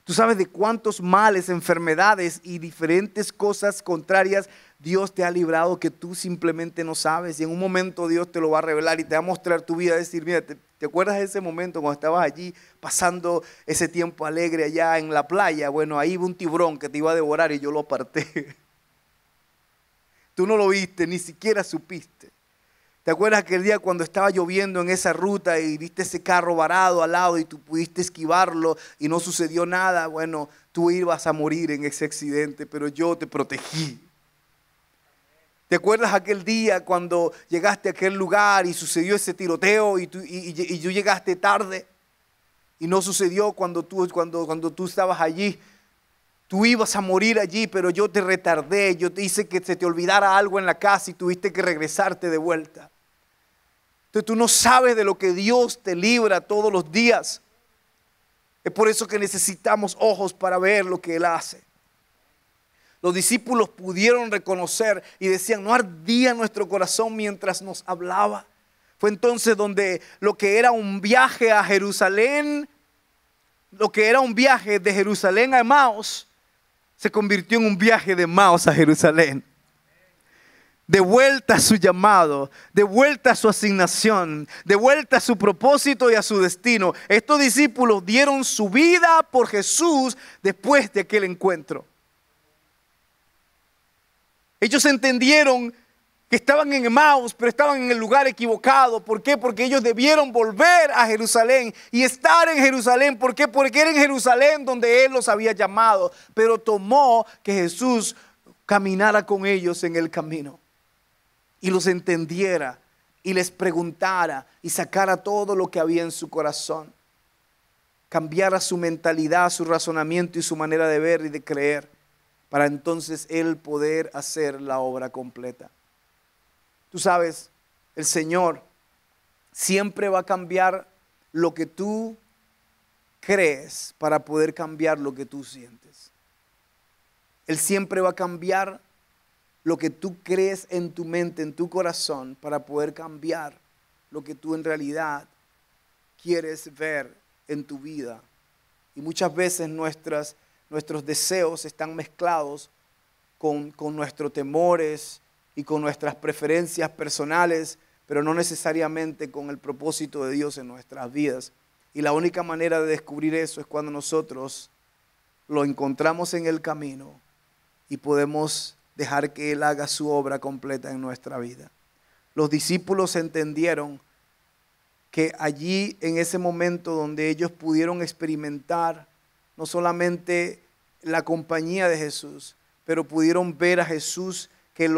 ¿Tú sabes de cuántos males, enfermedades y diferentes cosas contrarias Dios te ha librado que tú simplemente no sabes? Y en un momento Dios te lo va a revelar y te va a mostrar tu vida. Decir, mira, ¿te acuerdas de ese momento cuando estabas allí pasando ese tiempo alegre allá en la playa? Bueno, ahí hubo un tiburón que te iba a devorar y yo lo aparté. Tú no lo viste, ni siquiera supiste. ¿Te acuerdas aquel día cuando estaba lloviendo en esa ruta y viste ese carro varado al lado y tú pudiste esquivarlo y no sucedió nada? Bueno, tú ibas a morir en ese accidente, pero yo te protegí. ¿Te acuerdas aquel día cuando llegaste a aquel lugar y sucedió ese tiroteo y tú llegaste tarde y no sucedió cuando tú estabas allí? Tú ibas a morir allí, pero yo te retardé, yo te hice que se te olvidara algo en la casa y tuviste que regresarte de vuelta. Entonces tú no sabes de lo que Dios te libra todos los días. Es por eso que necesitamos ojos para ver lo que Él hace. Los discípulos pudieron reconocer y decían, no ardía nuestro corazón mientras nos hablaba. Fue entonces donde lo que era un viaje a Jerusalén, lo que era un viaje de Jerusalén a Emaús, se convirtió en un viaje de Emaús a Jerusalén. De vuelta a su llamado, de vuelta a su asignación, de vuelta a su propósito y a su destino. Estos discípulos dieron su vida por Jesús después de aquel encuentro. Ellos entendieron que estaban en Emaús, pero estaban en el lugar equivocado. ¿Por qué? Porque ellos debieron volver a Jerusalén y estar en Jerusalén. ¿Por qué? Porque era en Jerusalén donde Él los había llamado. Pero tomó que Jesús caminara con ellos en el camino y los entendiera y les preguntara y sacara todo lo que había en su corazón. Cambiara su mentalidad, su razonamiento y su manera de ver y de creer, para entonces Él poder hacer la obra completa. Tú sabes, el Señor siempre va a cambiar lo que tú crees para poder cambiar lo que tú sientes. Él siempre va a cambiar lo que tú crees en tu mente, en tu corazón, para poder cambiar lo que tú en realidad quieres ver en tu vida. Y muchas veces nuestros deseos están mezclados con nuestros temores y con nuestras preferencias personales, pero no necesariamente con el propósito de Dios en nuestras vidas. Y la única manera de descubrir eso es cuando nosotros lo encontramos en el camino y podemos dejar que Él haga su obra completa en nuestra vida. Los discípulos entendieron que allí, en ese momento donde ellos pudieron experimentar no solamente la compañía de Jesús, pero pudieron ver a Jesús que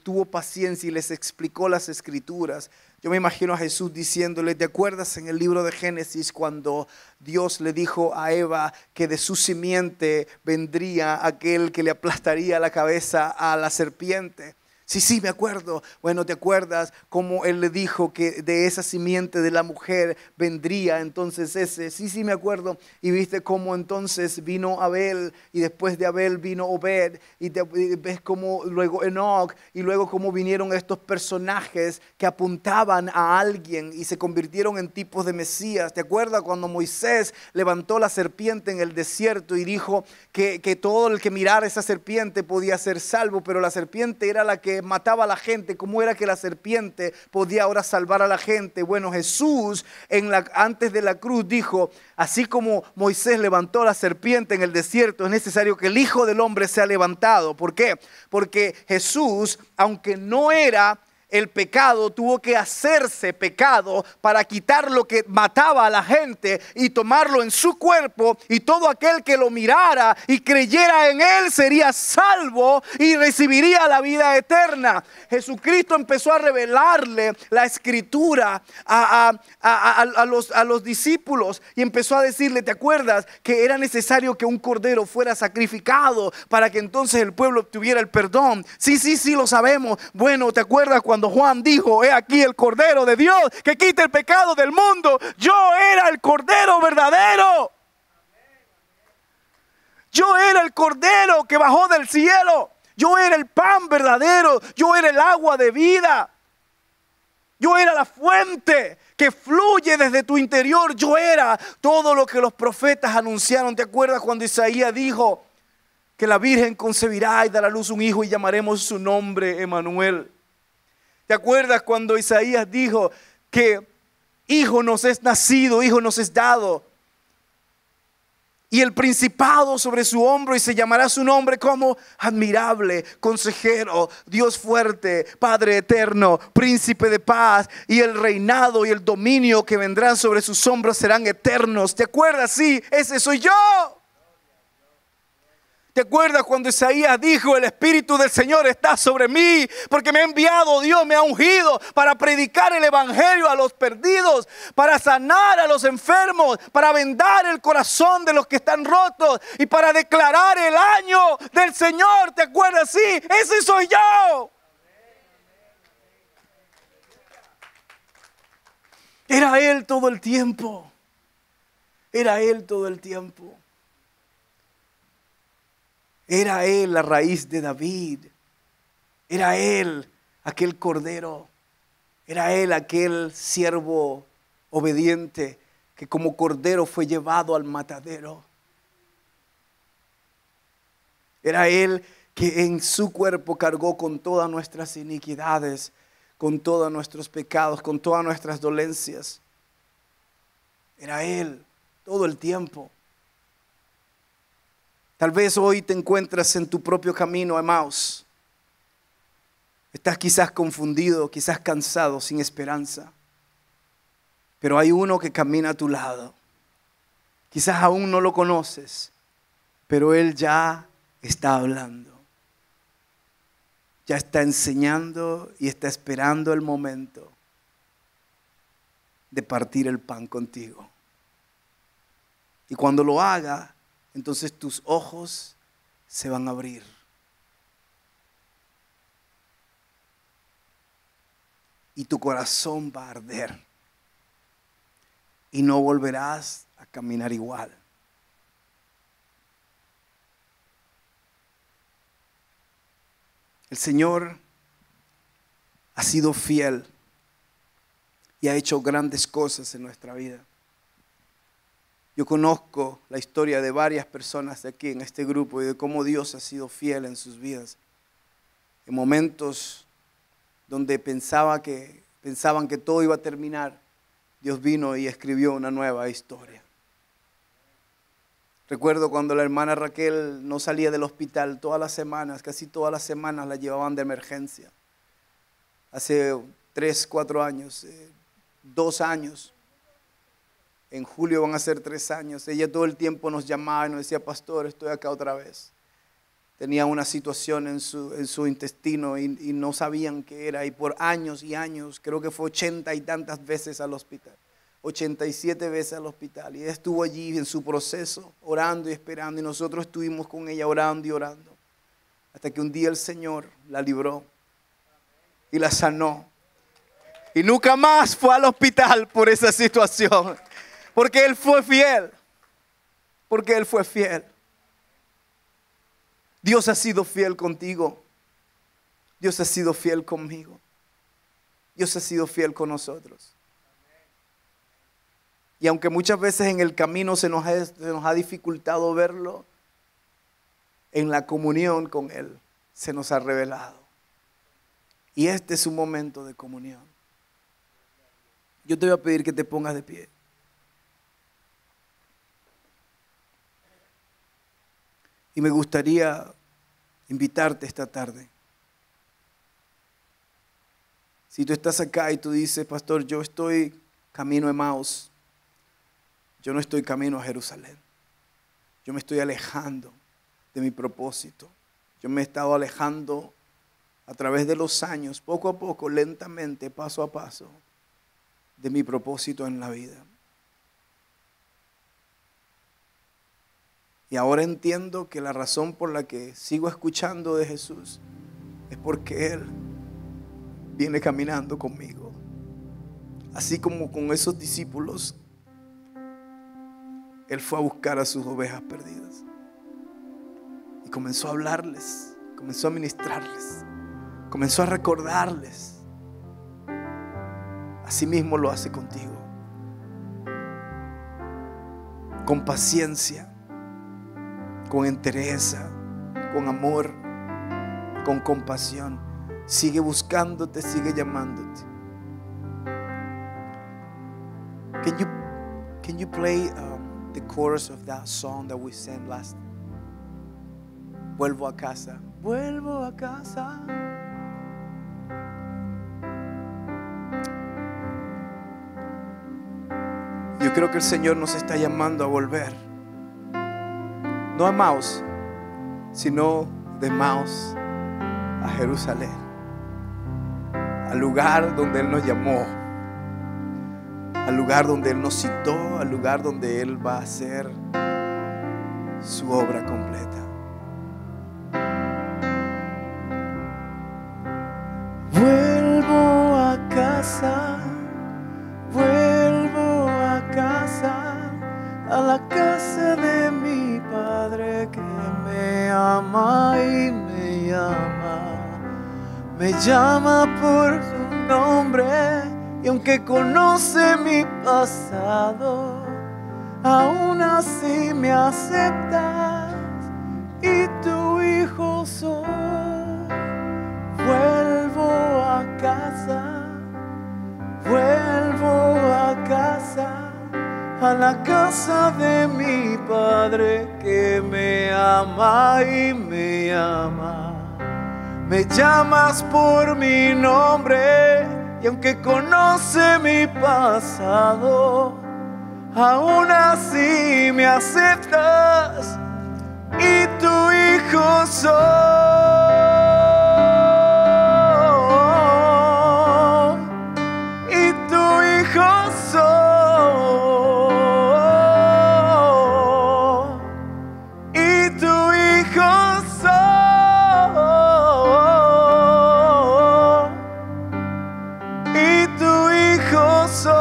tuvo paciencia y les explicó las Escrituras. Yo me imagino a Jesús diciéndole, ¿te acuerdas en el libro de Génesis cuando Dios le dijo a Eva que de su simiente vendría aquel que le aplastaría la cabeza a la serpiente? Sí, me acuerdo. Bueno, ¿te acuerdas cómo Él le dijo que de esa simiente de la mujer vendría entonces ese? Sí, me acuerdo. Y viste cómo entonces vino Abel y después de Abel vino Obed y ves cómo luego Enoc y luego cómo vinieron estos personajes que apuntaban a alguien y se convirtieron en tipos de Mesías. ¿Te acuerdas cuando Moisés levantó la serpiente en el desierto y dijo que todo el que mirara esa serpiente podía ser salvo, pero la serpiente era la que mataba a la gente? ¿Cómo era que la serpiente podía ahora salvar a la gente? Bueno, Jesús antes de la cruz dijo, así como Moisés levantó la serpiente en el desierto, es necesario que el Hijo del Hombre sea levantado. ¿Por qué? Porque Jesús, aunque no era el pecado, tuvo que hacerse pecado para quitar lo que mataba a la gente y tomarlo en su cuerpo, y todo aquel que lo mirara y creyera en Él sería salvo y recibiría la vida eterna. Jesucristo empezó a revelarle la Escritura a los discípulos y empezó a decirle, ¿te acuerdas que era necesario que un cordero fuera sacrificado para que entonces el pueblo obtuviera el perdón? Sí, lo sabemos. Bueno, ¿te acuerdas cuando Juan dijo, he aquí el Cordero de Dios que quita el pecado del mundo? Yo era el Cordero verdadero. Yo era el Cordero que bajó del cielo. Yo era el pan verdadero. Yo era el agua de vida. Yo era la fuente que fluye desde tu interior. Yo era todo lo que los profetas anunciaron. ¿Te acuerdas cuando Isaías dijo que la Virgen concebirá y dará a luz un hijo y llamaremos su nombre Emanuel? ¿Te acuerdas cuando Isaías dijo que hijo nos es nacido, hijo nos es dado, y el principado sobre su hombro, y se llamará su nombre como admirable, consejero, Dios fuerte, Padre eterno, príncipe de paz, y el reinado y el dominio que vendrán sobre sus hombros serán eternos? ¿Te acuerdas? Sí, ese soy yo. ¿Te acuerdas cuando Isaías dijo, el Espíritu del Señor está sobre mí, porque me ha enviado Dios, me ha ungido para predicar el Evangelio a los perdidos, para sanar a los enfermos, para vendar el corazón de los que están rotos y para declarar el año del Señor? ¿Te acuerdas? Sí, ese soy yo. Era Él todo el tiempo. Era Él todo el tiempo. Era Él la raíz de David. Era Él aquel cordero. Era Él aquel siervo obediente que como cordero fue llevado al matadero. Era Él que en su cuerpo cargó con todas nuestras iniquidades, con todos nuestros pecados, con todas nuestras dolencias. Era Él todo el tiempo. Tal vez hoy te encuentras en tu propio camino a Emaús. Estás quizás confundido, quizás cansado, sin esperanza. Pero hay uno que camina a tu lado. Quizás aún no lo conoces, pero Él ya está hablando. Ya está enseñando y está esperando el momento de partir el pan contigo. Y cuando lo haga, entonces tus ojos se van a abrir. Y tu corazón va a arder. Y no volverás a caminar igual. El Señor ha sido fiel y ha hecho grandes cosas en nuestra vida. Yo conozco la historia de varias personas de aquí en este grupo y de cómo Dios ha sido fiel en sus vidas. En momentos donde pensaban que todo iba a terminar, Dios vino y escribió una nueva historia. Recuerdo cuando la hermana Raquel no salía del hospital todas las semanas, casi todas las semanas la llevaban de emergencia. Hace 3, 4 años, 2 años. En julio van a ser 3 años. Ella todo el tiempo nos llamaba y nos decía, pastor, estoy acá otra vez. Tenía una situación en su intestino y no sabían qué era. Y por años y años, creo que fue 80 y tantas veces al hospital. 87 veces al hospital. Y ella estuvo allí en su proceso, orando y esperando. Y nosotros estuvimos con ella orando y orando. Hasta que un día el Señor la libró y la sanó. Y nunca más fue al hospital por esa situación. Porque Él fue fiel. Porque Él fue fiel. Dios ha sido fiel contigo. Dios ha sido fiel conmigo. Dios ha sido fiel con nosotros. Y aunque muchas veces en el camino se nos ha dificultado verlo, en la comunión con Él se nos ha revelado. Y este es un momento de comunión. Yo te voy a pedir que te pongas de pie. Y me gustaría invitarte esta tarde. Si tú estás acá y tú dices, pastor, yo estoy camino a Emaús. Yo no estoy camino a Jerusalén. Yo me estoy alejando de mi propósito. Yo me he estado alejando a través de los años, poco a poco, lentamente, paso a paso, de mi propósito en la vida. Y ahora entiendo que la razón por la que sigo escuchando de Jesús es porque Él viene caminando conmigo. Así como con esos discípulos, Él fue a buscar a sus ovejas perdidas. Y comenzó a hablarles, comenzó a ministrarles, comenzó a recordarles. Así mismo lo hace contigo. Con paciencia, con entereza, con amor, con compasión. Sigue buscándote, sigue llamándote. Can you play the chorus of that song that we sang last? Vuelvo a casa. Vuelvo a casa. Yo creo que el Señor nos está llamando a volver. No a Emaús, sino de Emaús a Jerusalén, al lugar donde Él nos llamó, al lugar donde Él nos citó, al lugar donde Él va a hacer su obra completa. Vuelvo a casa, vuelvo a casa, a la casa de mi Padre que me ama y me llama por su nombre, y aunque conoce mi pasado, aún así me aceptas y tu hijo soy. Vuelvo a casa, a la casa de mi Padre que me ama y me ama. Me llamas por mi nombre, y aunque conoce mi pasado, aún así me aceptas y tu hijo soy. Y tu hijo soy. Y tu hijo soy. Y tu hijo soy.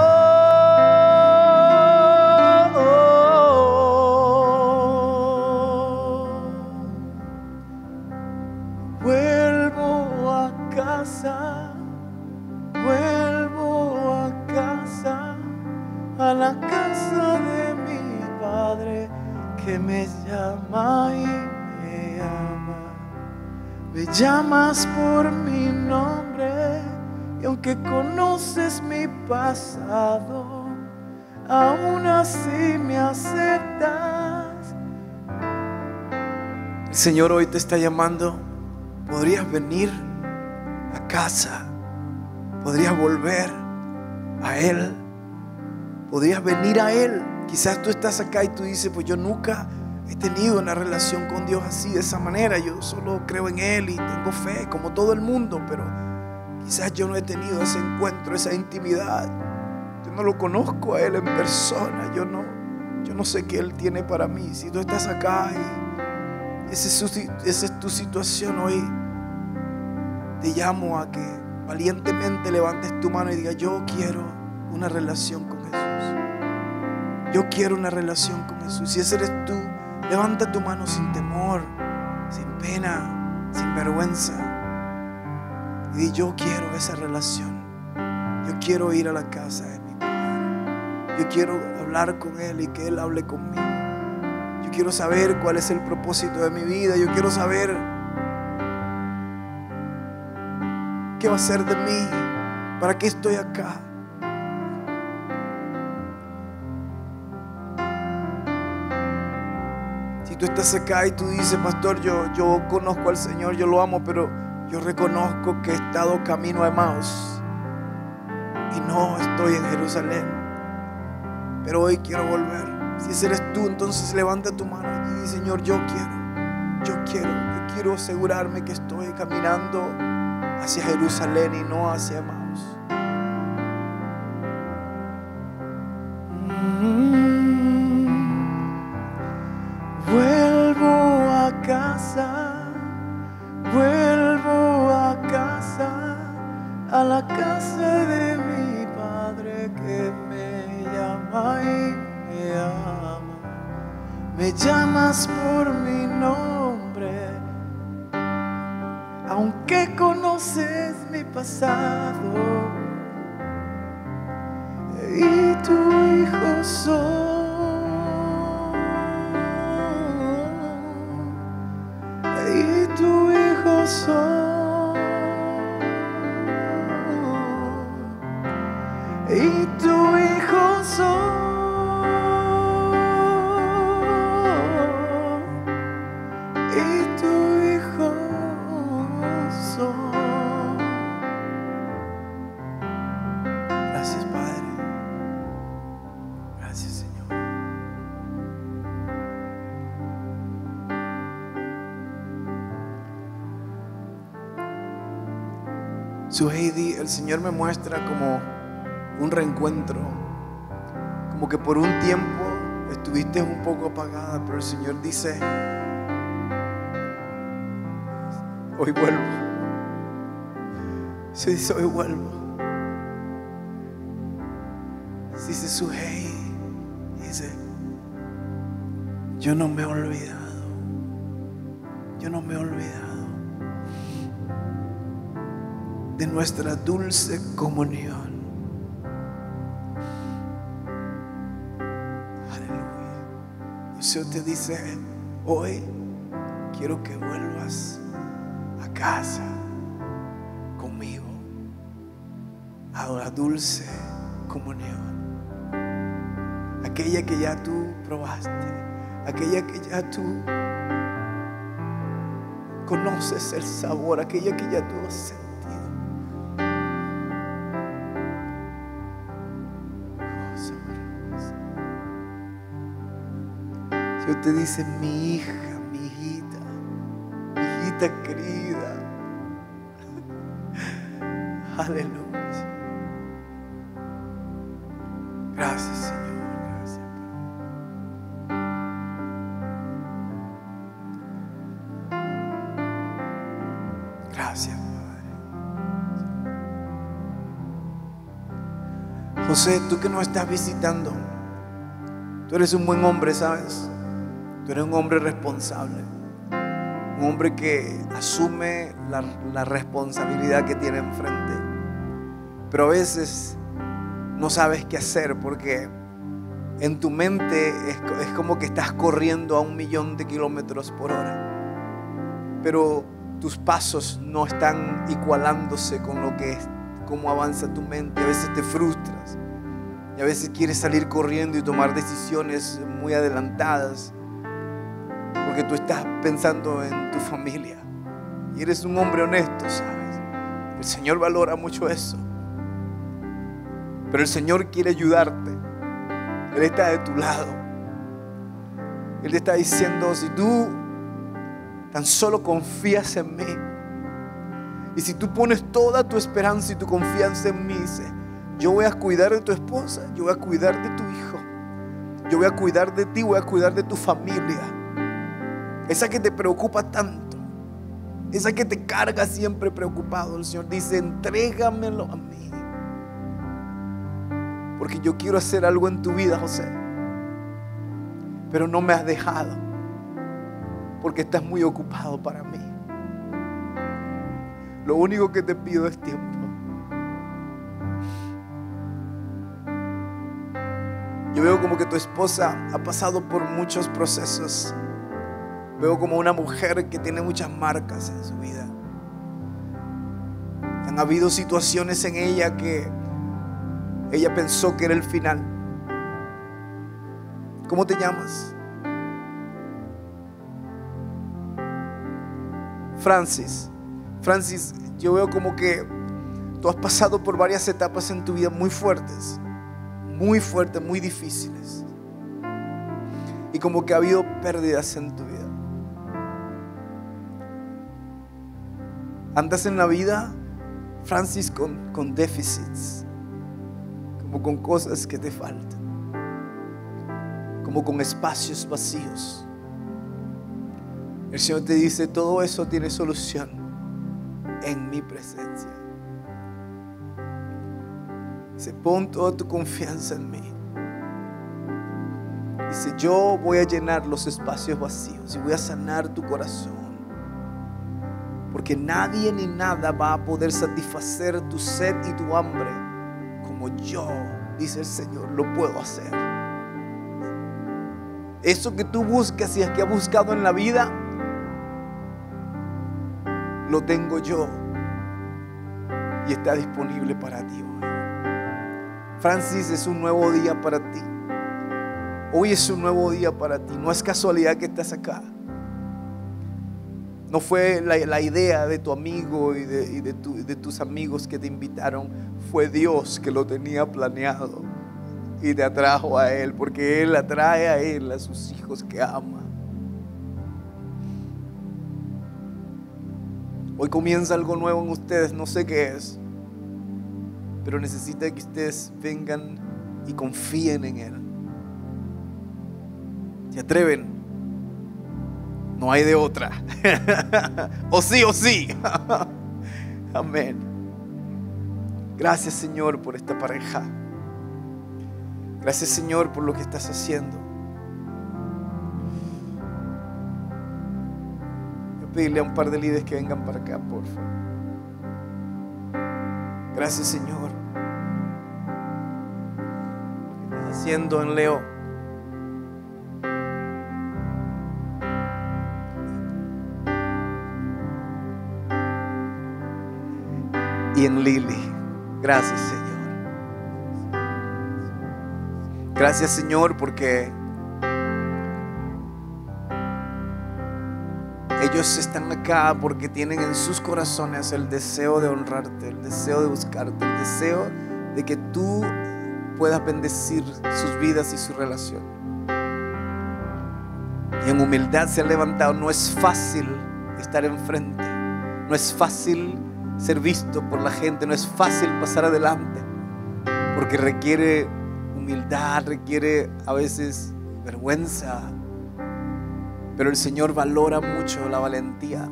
Vuelvo a casa, a la casa de mi Padre que me llama y me ama. Me llamas por mi nombre, y aunque conoces mi pasado, aún así me aceptas. El Señor hoy te está llamando. Podrías venir a casa, podrías volver a Él, podrías venir a Él. Quizás tú estás acá y tú dices, pues yo nunca he tenido una relación con Dios así, de esa manera. Yo solo creo en Él y tengo fe como todo el mundo, pero quizás yo no he tenido ese encuentro, esa intimidad. Yo no lo conozco a Él en persona. Yo no sé qué Él tiene para mí. Si tú estás acá y esa es tu situación hoy, te llamo a que valientemente levantes tu mano y digas: yo quiero una relación con Jesús. Yo quiero una relación con Jesús. Si ese eres tú, levanta tu mano sin temor, sin pena, sin vergüenza, y di: yo quiero esa relación. Yo quiero ir a la casa de mi Padre. Yo quiero hablar con Él y que Él hable conmigo. Yo quiero saber cuál es el propósito de mi vida. Yo quiero saber qué va a ser de mí, para qué estoy acá. Si tú estás acá y tú dices: pastor, yo conozco al Señor, yo lo amo, pero yo reconozco que he estado camino a Emaús y no estoy en Jerusalén, pero hoy quiero volver. Si ese eres tú, entonces levanta tu mano y di: Señor, yo quiero asegurarme que estoy caminando hacia Jerusalén y no hacia Emaús. Vuelvo a casa, a la casa de mi Padre que me llama y me ama. Me llamas por mi nombre, aunque conoces mi pasado, y tu hijo soy. Y tu hijo soy. Y tu hijo soy. Y tu hijo soy. Gracias, Padre. Gracias, Señor. Su Heidi, el Señor me muestra como un reencuentro, como que por un tiempo estuviste un poco apagada, pero el Señor dice: hoy vuelvo. Se dice: hoy vuelvo. Se dice su Heidi, dice: yo no me he olvidado. Yo no me he olvidado. de nuestra dulce comunión. Aleluya. El Señor te dice: hoy quiero que vuelvas a casa conmigo, a una dulce comunión. Aquella que ya tú probaste, aquella que ya tú conoces el sabor, aquella que ya tú has sentido. Dios te dice: mi hija, mi hijita querida. Aleluya. Gracias, Señor. Gracias, Padre. Gracias, Padre. José, tú que nos estás visitando, tú eres un buen hombre, ¿sabes? Tú eres un hombre responsable, un hombre que asume la responsabilidad que tiene enfrente. Pero a veces no sabes qué hacer porque en tu mente es como que estás corriendo a 1.000.000 de kilómetros por hora, pero tus pasos no están igualándose con lo que es, cómo avanza tu mente. A veces te frustras y a veces quieres salir corriendo y tomar decisiones muy adelantadas porque tú estás pensando en tu familia y eres un hombre honesto, ¿sabes? El Señor valora mucho eso. Pero el Señor quiere ayudarte. Él está de tu lado. Él te está diciendo: si tú tan solo confías en mí, y si tú pones toda tu esperanza y tu confianza en mí, dice: yo voy a cuidar de tu esposa, yo voy a cuidar de tu hijo, yo voy a cuidar de ti, voy a cuidar de tu familia. Esa que te preocupa tanto, esa que te carga siempre preocupado. El Señor dice: entrégamelo a mí, porque yo quiero hacer algo en tu vida, José. Pero no me has dejado porque estás muy ocupado para mí. Lo único que te pido es tiempo. Yo veo como que tu esposa ha pasado por muchos procesos. Veo como una mujer que tiene muchas marcas en su vida. Han habido situaciones en ella que ella pensó que era el final. ¿Cómo te llamas? Francis. Francis, yo veo como que tú has pasado por varias etapas en tu vida muy fuertes, muy difíciles. Y como que ha habido pérdidas en tu vida. Andas en la vida, Francis, con déficits, como con cosas que te faltan, como con espacios vacíos. El Señor te dice: todo eso tiene solución en mi presencia. Dice: pon toda tu confianza en mí. Dice: yo voy a llenar los espacios vacíos y voy a sanar tu corazón. Porque nadie ni nada va a poder satisfacer tu sed y tu hambre como yo, dice el Señor, lo puedo hacer. Eso que tú buscas y es que has buscado en la vida, lo tengo yo y está disponible para ti hoy. Francis, es un nuevo día para ti. Hoy es un nuevo día para ti. No es casualidad que estás acá. No fue la idea de tu amigo y de tus amigos que te invitaron. Fue Dios que lo tenía planeado y te atrajo a Él, porque Él atrae a Él a sus hijos que ama. Hoy comienza algo nuevo en ustedes, no sé qué es, pero necesita que ustedes vengan y confíen en Él. ¿Se atreven? No hay de otra. O sí, o sí. Amén. Gracias, Señor, por esta pareja. Gracias, Señor, por lo que estás haciendo. Voy a pedirle a un par de líderes que vengan para acá, por favor. Gracias, Señor. ¿Qué estás haciendo en Leo? Y en Lily. Gracias, Señor. Gracias, Señor, porque ellos están acá porque tienen en sus corazones el deseo de honrarte, el deseo de buscarte, el deseo de que tú puedas bendecir sus vidas y su relación. Y en humildad se han levantado. No es fácil estar enfrente, no es fácil ser visto por la gente, no es fácil pasar adelante, porque requiere humildad, requiere a veces vergüenza. Pero el Señor valora mucho la valentía.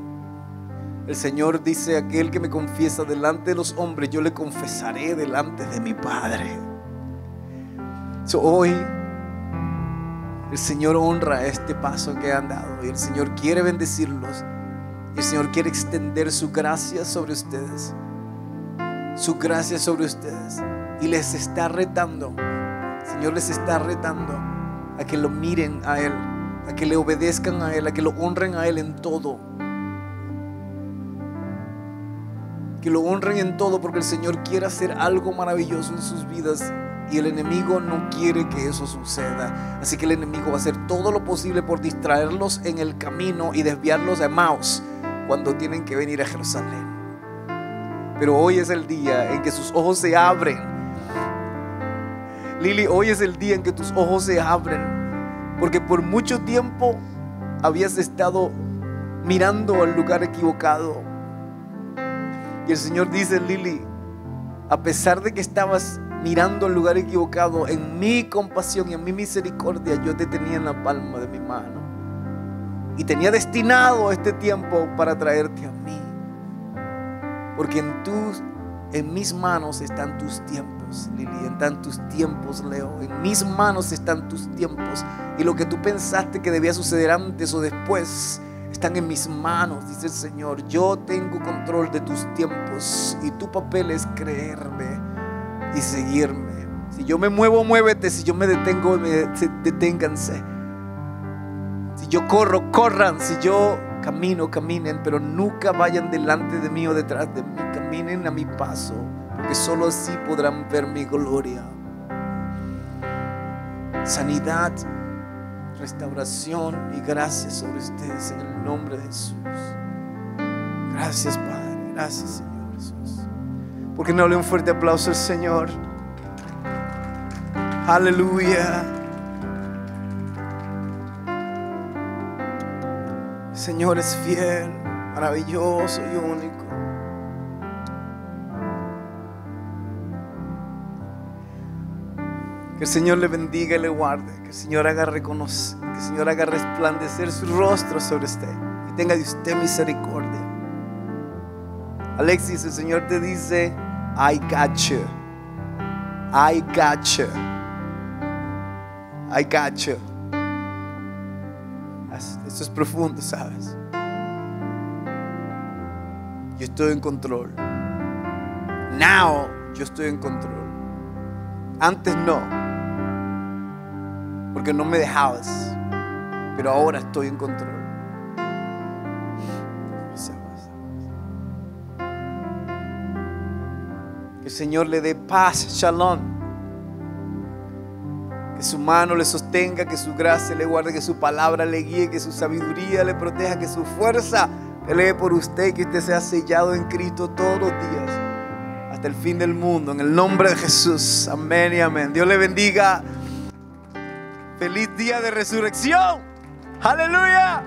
El Señor dice: aquel que me confiesa delante de los hombres, yo le confesaré delante de mi Padre. Hoy el Señor honra este paso que han dado, y el Señor quiere bendecirlos. El Señor quiere extender su gracia sobre ustedes, su gracia sobre ustedes, y les está retando. El Señor les está retando a que lo miren a Él, a que le obedezcan a Él, a que lo honren a Él en todo. Que lo honren en todo, porque el Señor quiere hacer algo maravilloso en sus vidas, y el enemigo no quiere que eso suceda. Así que el enemigo va a hacer todo lo posible por distraerlos en el camino y desviarlos de Emmaus cuando tienen que venir a Jerusalén. Pero hoy es el día en que sus ojos se abren. Lily, hoy es el día en que tus ojos se abren, porque por mucho tiempo habías estado mirando al lugar equivocado. Y el Señor dice: Lily, a pesar de que estabas mirando al lugar equivocado, en mi compasión y en mi misericordia yo te tenía en la palma de mi mano, y tenía destinado este tiempo para traerte a mí, porque en mis manos están tus tiempos, Lily. Están tus tiempos, Leo. En mis manos están tus tiempos, y lo que tú pensaste que debía suceder antes o después están en mis manos, dice el Señor. Yo tengo control de tus tiempos, y tu papel es creerme y seguirme. Si yo me muevo, muévete. Si yo me detengo, deténganse. Si yo corro, corran. Si yo camino, caminen, pero nunca vayan delante de mí o detrás de mí. Caminen a mi paso, porque solo así podrán ver mi gloria. Sanidad, restauración y gracia sobre ustedes en el nombre de Jesús. Gracias, Padre. Gracias, Señor Jesús. ¿Por qué no darle un fuerte aplauso al Señor? Aleluya. El Señor es fiel, maravilloso y único. Que el Señor le bendiga y le guarde. Que el Señor haga reconocer, que el Señor haga resplandecer su rostro sobre usted y tenga de usted misericordia. Alexis, el Señor te dice: I got you. I got you. I got you. Esto es profundo, ¿sabes? Yo estoy en control. Now, yo estoy en control. Antes no, porque no me dejabas, pero ahora estoy en control. Que el Señor le dé paz, shalom. Que su mano le sostenga, que su gracia le guarde, que su palabra le guíe, que su sabiduría le proteja, que su fuerza pelee por usted, que usted sea sellado en Cristo todos los días hasta el fin del mundo, en el nombre de Jesús. Amén y amén. Dios le bendiga. Feliz día de resurrección. Aleluya.